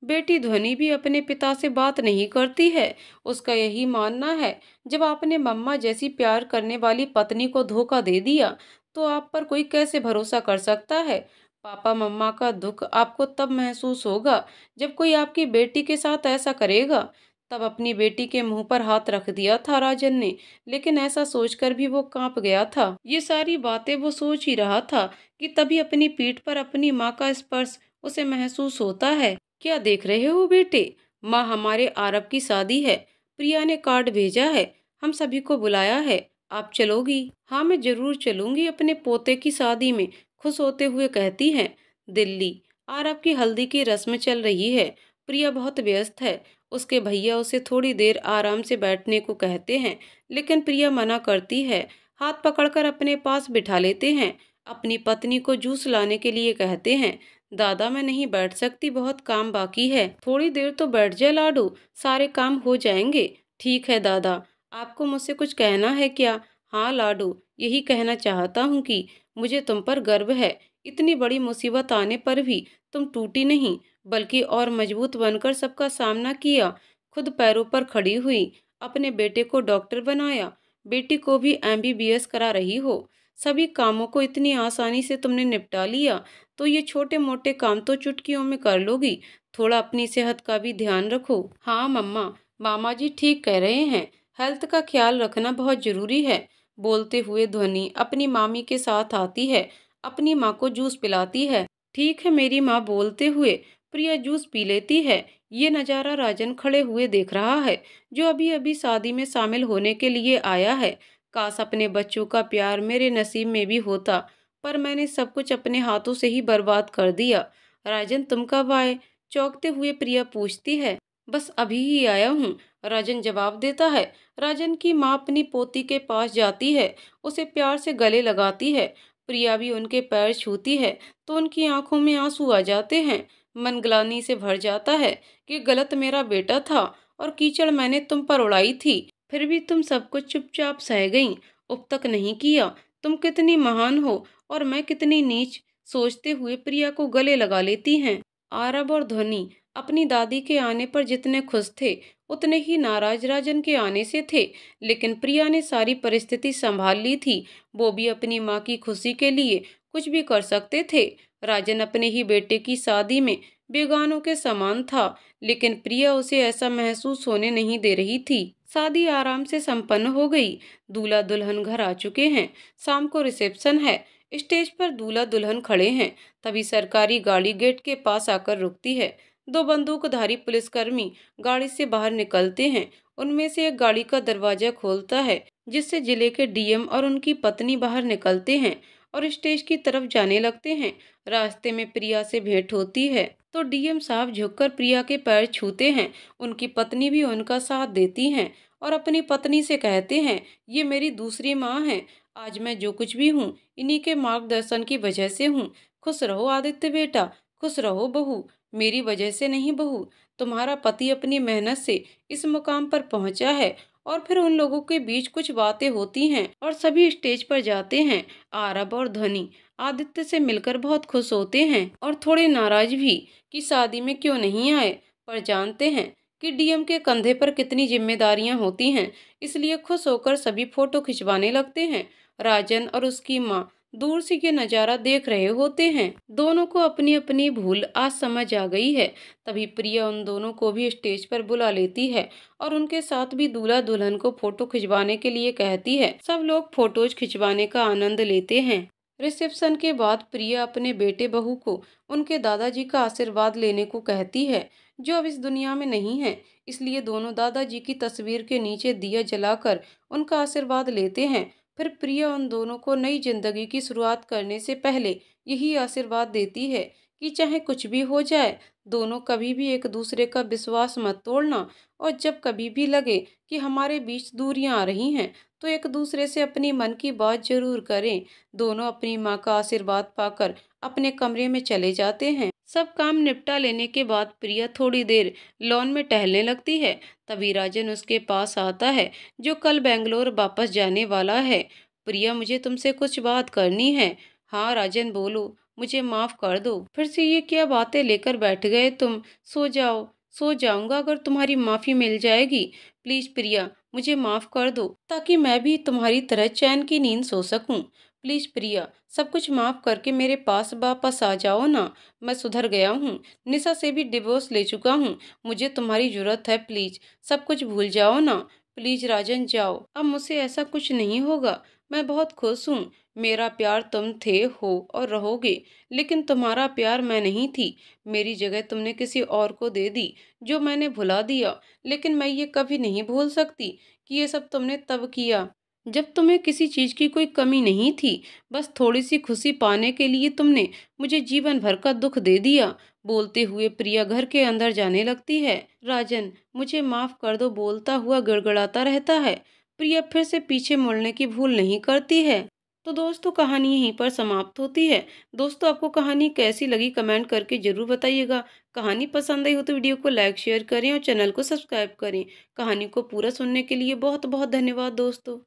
बेटी ध्वनि भी अपने पिता से बात नहीं करती है। उसका यही मानना है, जब आपने मम्मा जैसी प्यार करने वाली पत्नी को धोखा दे दिया तो आप पर कोई कैसे भरोसा कर सकता है। पापा मम्मा का दुख आपको तब महसूस होगा जब कोई आपकी बेटी के साथ ऐसा करेगा। तब अपनी बेटी के मुंह पर हाथ रख दिया था राजन ने, लेकिन ऐसा सोचकर भी वो कांप गया था। ये सारी बातें वो सोच ही रहा था कि तभी अपनी पीठ पर अपनी माँ का स्पर्श उसे महसूस होता है। क्या देख रहे हो बेटे? माँ, हमारे आरब की शादी है। प्रिया ने कार्ड भेजा है, हम सभी को बुलाया है। आप चलोगी? हाँ, मैं जरूर चलूंगी अपने पोते की शादी में। खुश होते हुए कहती हैं, दिल्ली, आरव की हल्दी की रस्म चल रही है। प्रिया बहुत व्यस्त है। उसके भैया उसे थोड़ी देर आराम से बैठने को कहते हैं, लेकिन प्रिया मना करती है। हाथ पकड़कर अपने पास बिठा लेते हैं। अपनी पत्नी को जूस लाने के लिए कहते हैं। दादा, मैं नहीं बैठ सकती, बहुत काम बाकी है। थोड़ी देर तो बैठ जा लाडू, सारे काम हो जाएंगे। ठीक है दादा, आपको मुझसे कुछ कहना है क्या? हाँ लाडू, यही कहना चाहता हूँ कि मुझे तुम पर गर्व है। इतनी बड़ी मुसीबत आने पर भी तुम टूटी नहीं, बल्कि और मजबूत बनकर सबका सामना किया। खुद पैरों पर खड़ी हुई, अपने बेटे को डॉक्टर बनाया, बेटी को भी MBBS करा रही हो। सभी कामों को इतनी आसानी से तुमने निपटा लिया, तो ये छोटे मोटे काम तो चुटकियों में कर लोगी। थोड़ा अपनी सेहत का भी ध्यान रखो। हाँ मम्मा, मामा जी ठीक कह रहे हैं। हेल्थ का ख्याल रखना बहुत जरूरी है। बोलते हुए ध्वनि अपनी मामी के साथ आती है, अपनी माँ को जूस पिलाती है। ठीक है मेरी माँ, बोलते हुए प्रिया जूस पी लेती है। ये नज़ारा राजन खड़े हुए देख रहा है, जो अभी अभी शादी में शामिल होने के लिए आया है। काश अपने बच्चों का प्यार मेरे नसीब में भी होता, पर मैंने सब कुछ अपने हाथों से ही बर्बाद कर दिया। राजन, तुम कब आए? चौंकते हुए प्रिया पूछती है। बस अभी ही आया हूँ, राजन जवाब देता है। राजन की माँ अपनी पोती के पास जाती है, उसे प्यार से गले लगाती है। प्रिया भी उनके पैर छूती है तो उनकी आंखों में आंसू आ जाते हैं। मन ग्लानि से भर जाता है कि गलत मेरा बेटा था और कीचड़ मैंने तुम पर उड़ाई थी, फिर भी तुम सब कुछ चुपचाप सह गईं, अब तक नहीं किया। तुम कितनी महान हो और मैं कितनी नीच, सोचते हुए प्रिया को गले लगा लेती हैं। आरव और ध्वनि अपनी दादी के आने पर जितने खुश थे, उतने ही नाराज राजन के आने से थे। लेकिन प्रिया ने सारी परिस्थिति संभाल ली थी। वो भी अपनी माँ की खुशी के लिए कुछ भी कर सकते थे। राजन अपने ही बेटे की शादी में बेगानों के समान था, लेकिन प्रिया उसे ऐसा महसूस होने नहीं दे रही थी। शादी आराम से संपन्न हो गई। दूल्हा दुल्हन घर आ चुके हैं। शाम को रिसेप्शन है। स्टेज पर दूल्हा दुल्हन खड़े हैं। तभी सरकारी गाड़ी गेट के पास आकर रुकती है। दो बंदूकधारी पुलिसकर्मी गाड़ी से बाहर निकलते हैं। उनमें से एक गाड़ी का दरवाजा खोलता है, जिससे जिले के DM और उनकी पत्नी बाहर निकलते हैं और स्टेज की तरफ जाने लगते हैं। रास्ते में प्रिया से भेंट होती है तो DM साहब झुककर प्रिया के पैर छूते हैं। उनकी पत्नी भी उनका साथ देती हैं और अपनी पत्नी से कहते हैं, ये मेरी दूसरी माँ है। आज मैं जो कुछ भी हूँ, इन्हीं के मार्गदर्शन की वजह से हूँ। खुश रहो आदित्य बेटा, खुश रहो बहू, मेरी वजह से नहीं बहू, तुम्हारा पति अपनी मेहनत से इस मुकाम पर पहुंचा है। और फिर उन लोगों के बीच कुछ बातें होती हैं और सभी स्टेज पर जाते हैं। आरब और ध्वनि आदित्य से मिलकर बहुत खुश होते हैं और थोड़े नाराज भी कि शादी में क्यों नहीं आए, पर जानते हैं कि DM के कंधे पर कितनी जिम्मेदारियां होती हैं, इसलिए खुश होकर सभी फोटो खिंचवाने लगते हैं। राजन और उसकी माँ दूर से ये नज़ारा देख रहे होते हैं। दोनों को अपनी अपनी भूल आज समझ आ गई है। तभी प्रिया उन दोनों को भी स्टेज पर बुला लेती है और उनके साथ भी दूल्हा दुल्हन को फोटो खिंचवाने के लिए कहती है। सब लोग फोटोज खिंचवाने का आनंद लेते हैं। रिसेप्शन के बाद प्रिया अपने बेटे बहू को उनके दादाजी का आशीर्वाद लेने को कहती है, जो अब इस दुनिया में नहीं है। इसलिए दोनों दादाजी की तस्वीर के नीचे दिया जलाकर उनका आशीर्वाद लेते हैं। फिर प्रिया उन दोनों को नई जिंदगी की शुरुआत करने से पहले यही आशीर्वाद देती है कि चाहे कुछ भी हो जाए, दोनों कभी भी एक दूसरे का विश्वास मत तोड़ना, और जब कभी भी लगे कि हमारे बीच दूरियां आ रही हैं, तो एक दूसरे से अपनी मन की बात जरूर करें। दोनों अपनी माँ का आशीर्वाद पाकर अपने कमरे में चले जाते हैं। सब काम निपटा लेने के बाद प्रिया थोड़ी देर लॉन में टहलने लगती है। तभी राजन उसके पास आता है, जो कल बेंगलोर वापस जाने वाला है। प्रिया, मुझे तुमसे कुछ बात करनी है। हाँ राजन बोलो, मुझे माफ कर दो। फिर से ये क्या बातें लेकर बैठ गए तुम? सो जाओ। सो जाऊंगा अगर तुम्हारी माफी मिल जाएगी। प्लीज प्रिया, मुझे माफ कर दो, ताकि मैं भी तुम्हारी तरह चैन की नींद सो सकूं। प्लीज प्रिया, सब कुछ माफ करके मेरे पास वापस आ जाओ ना। मैं सुधर गया हूँ, निशा से भी डिवोर्स ले चुका हूँ। मुझे तुम्हारी जरूरत है, प्लीज सब कुछ भूल जाओ ना। प्लीज राजन जाओ, अब मुझसे ऐसा कुछ नहीं होगा। मैं बहुत खुश हूँ। मेरा प्यार तुम थे, हो और रहोगे, लेकिन तुम्हारा प्यार मैं नहीं थी। मेरी जगह तुमने किसी और को दे दी, जो मैंने भुला दिया। लेकिन मैं ये कभी नहीं भूल सकती कि ये सब तुमने तब किया जब तुम्हें किसी चीज की कोई कमी नहीं थी, बस थोड़ी सी खुशी पाने के लिए तुमने मुझे जीवन भर का दुख दे दिया। बोलते हुए प्रिया घर के अंदर जाने लगती है। राजन, मुझे माफ कर दो बोलता हुआ गिड़गिड़ाता रहता है। प्रिया फिर से पीछे मुड़ने की भूल नहीं करती है। तो दोस्तों, कहानी यहीं पर समाप्त होती है। दोस्तों, आपको कहानी कैसी लगी कमेंट करके जरूर बताइएगा। कहानी पसंद आई हो तो वीडियो को लाइक शेयर करें और चैनल को सब्सक्राइब करें। कहानी को पूरा सुनने के लिए बहुत बहुत धन्यवाद दोस्तों।